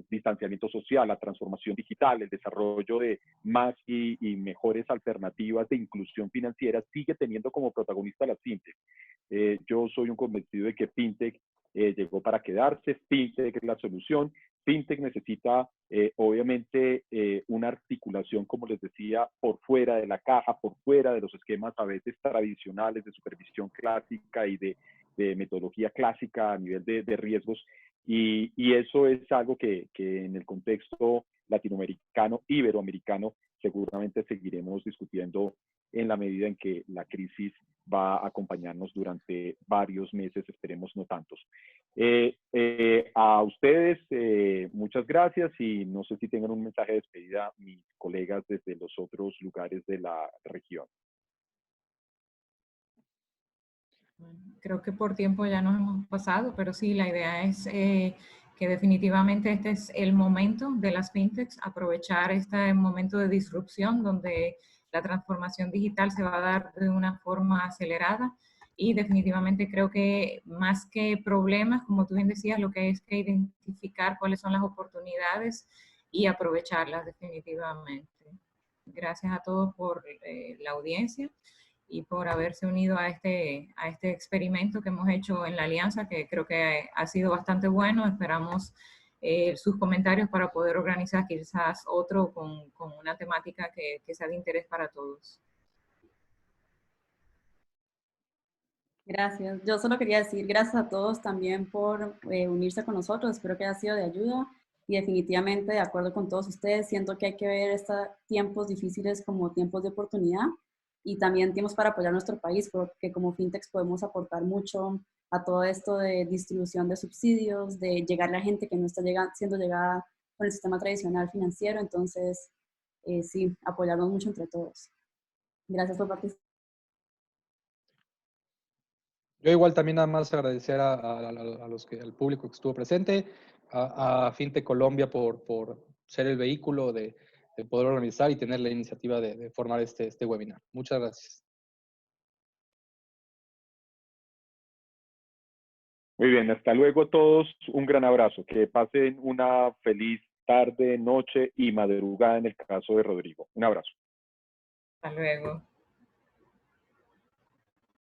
distanciamiento social, la transformación digital, el desarrollo de más y mejores alternativas de inclusión financiera sigue teniendo como protagonista las fintech. Yo soy un convencido de que fintech llegó para quedarse, fintech es la solución. Fintech necesita, obviamente, una articulación, como les decía, por fuera de la caja, por fuera de los esquemas a veces tradicionales de supervisión clásica y de metodología clásica a nivel de riesgos. Y eso es algo que en el contexto latinoamericano, iberoamericano, seguramente seguiremos discutiendo en la medida en que la crisis va a acompañarnos durante varios meses, esperemos no tantos. A ustedes, muchas gracias, y no sé si tengan un mensaje de despedida mis colegas desde los otros lugares de la región. Creo que por tiempo ya nos hemos pasado, pero sí, la idea es que definitivamente este es el momento de las fintechs, aprovechar este momento de disrupción donde la transformación digital se va a dar de una forma acelerada, y definitivamente creo que más que problemas, como tú bien decías, lo que es que identificar cuáles son las oportunidades y aprovecharlas definitivamente. Gracias a todos por la audiencia y por haberse unido a este experimento que hemos hecho en la alianza, que creo que ha sido bastante bueno. Esperamos sus comentarios para poder organizar quizás otro con una temática que sea de interés para todos. Gracias. Yo solo quería decir gracias a todos también por unirse con nosotros. Espero que haya sido de ayuda, y definitivamente de acuerdo con todos ustedes. Siento que hay que ver estos tiempos difíciles como tiempos de oportunidad y también tiempos para apoyar a nuestro país, porque como fintechs podemos aportar mucho a todo esto de distribución de subsidios, de llegar a la gente que no está siendo llegada con el sistema tradicional financiero. Entonces, sí, apoyarnos mucho entre todos. Gracias por participar. Yo igual también nada más agradecer al público que estuvo presente, a Fintech Colombia por ser el vehículo de poder organizar y tener la iniciativa de formar este webinar. Muchas gracias. Muy bien, hasta luego todos. Un gran abrazo. Que pasen una feliz tarde, noche y madrugada en el caso de Rodrigo. Un abrazo. Hasta luego.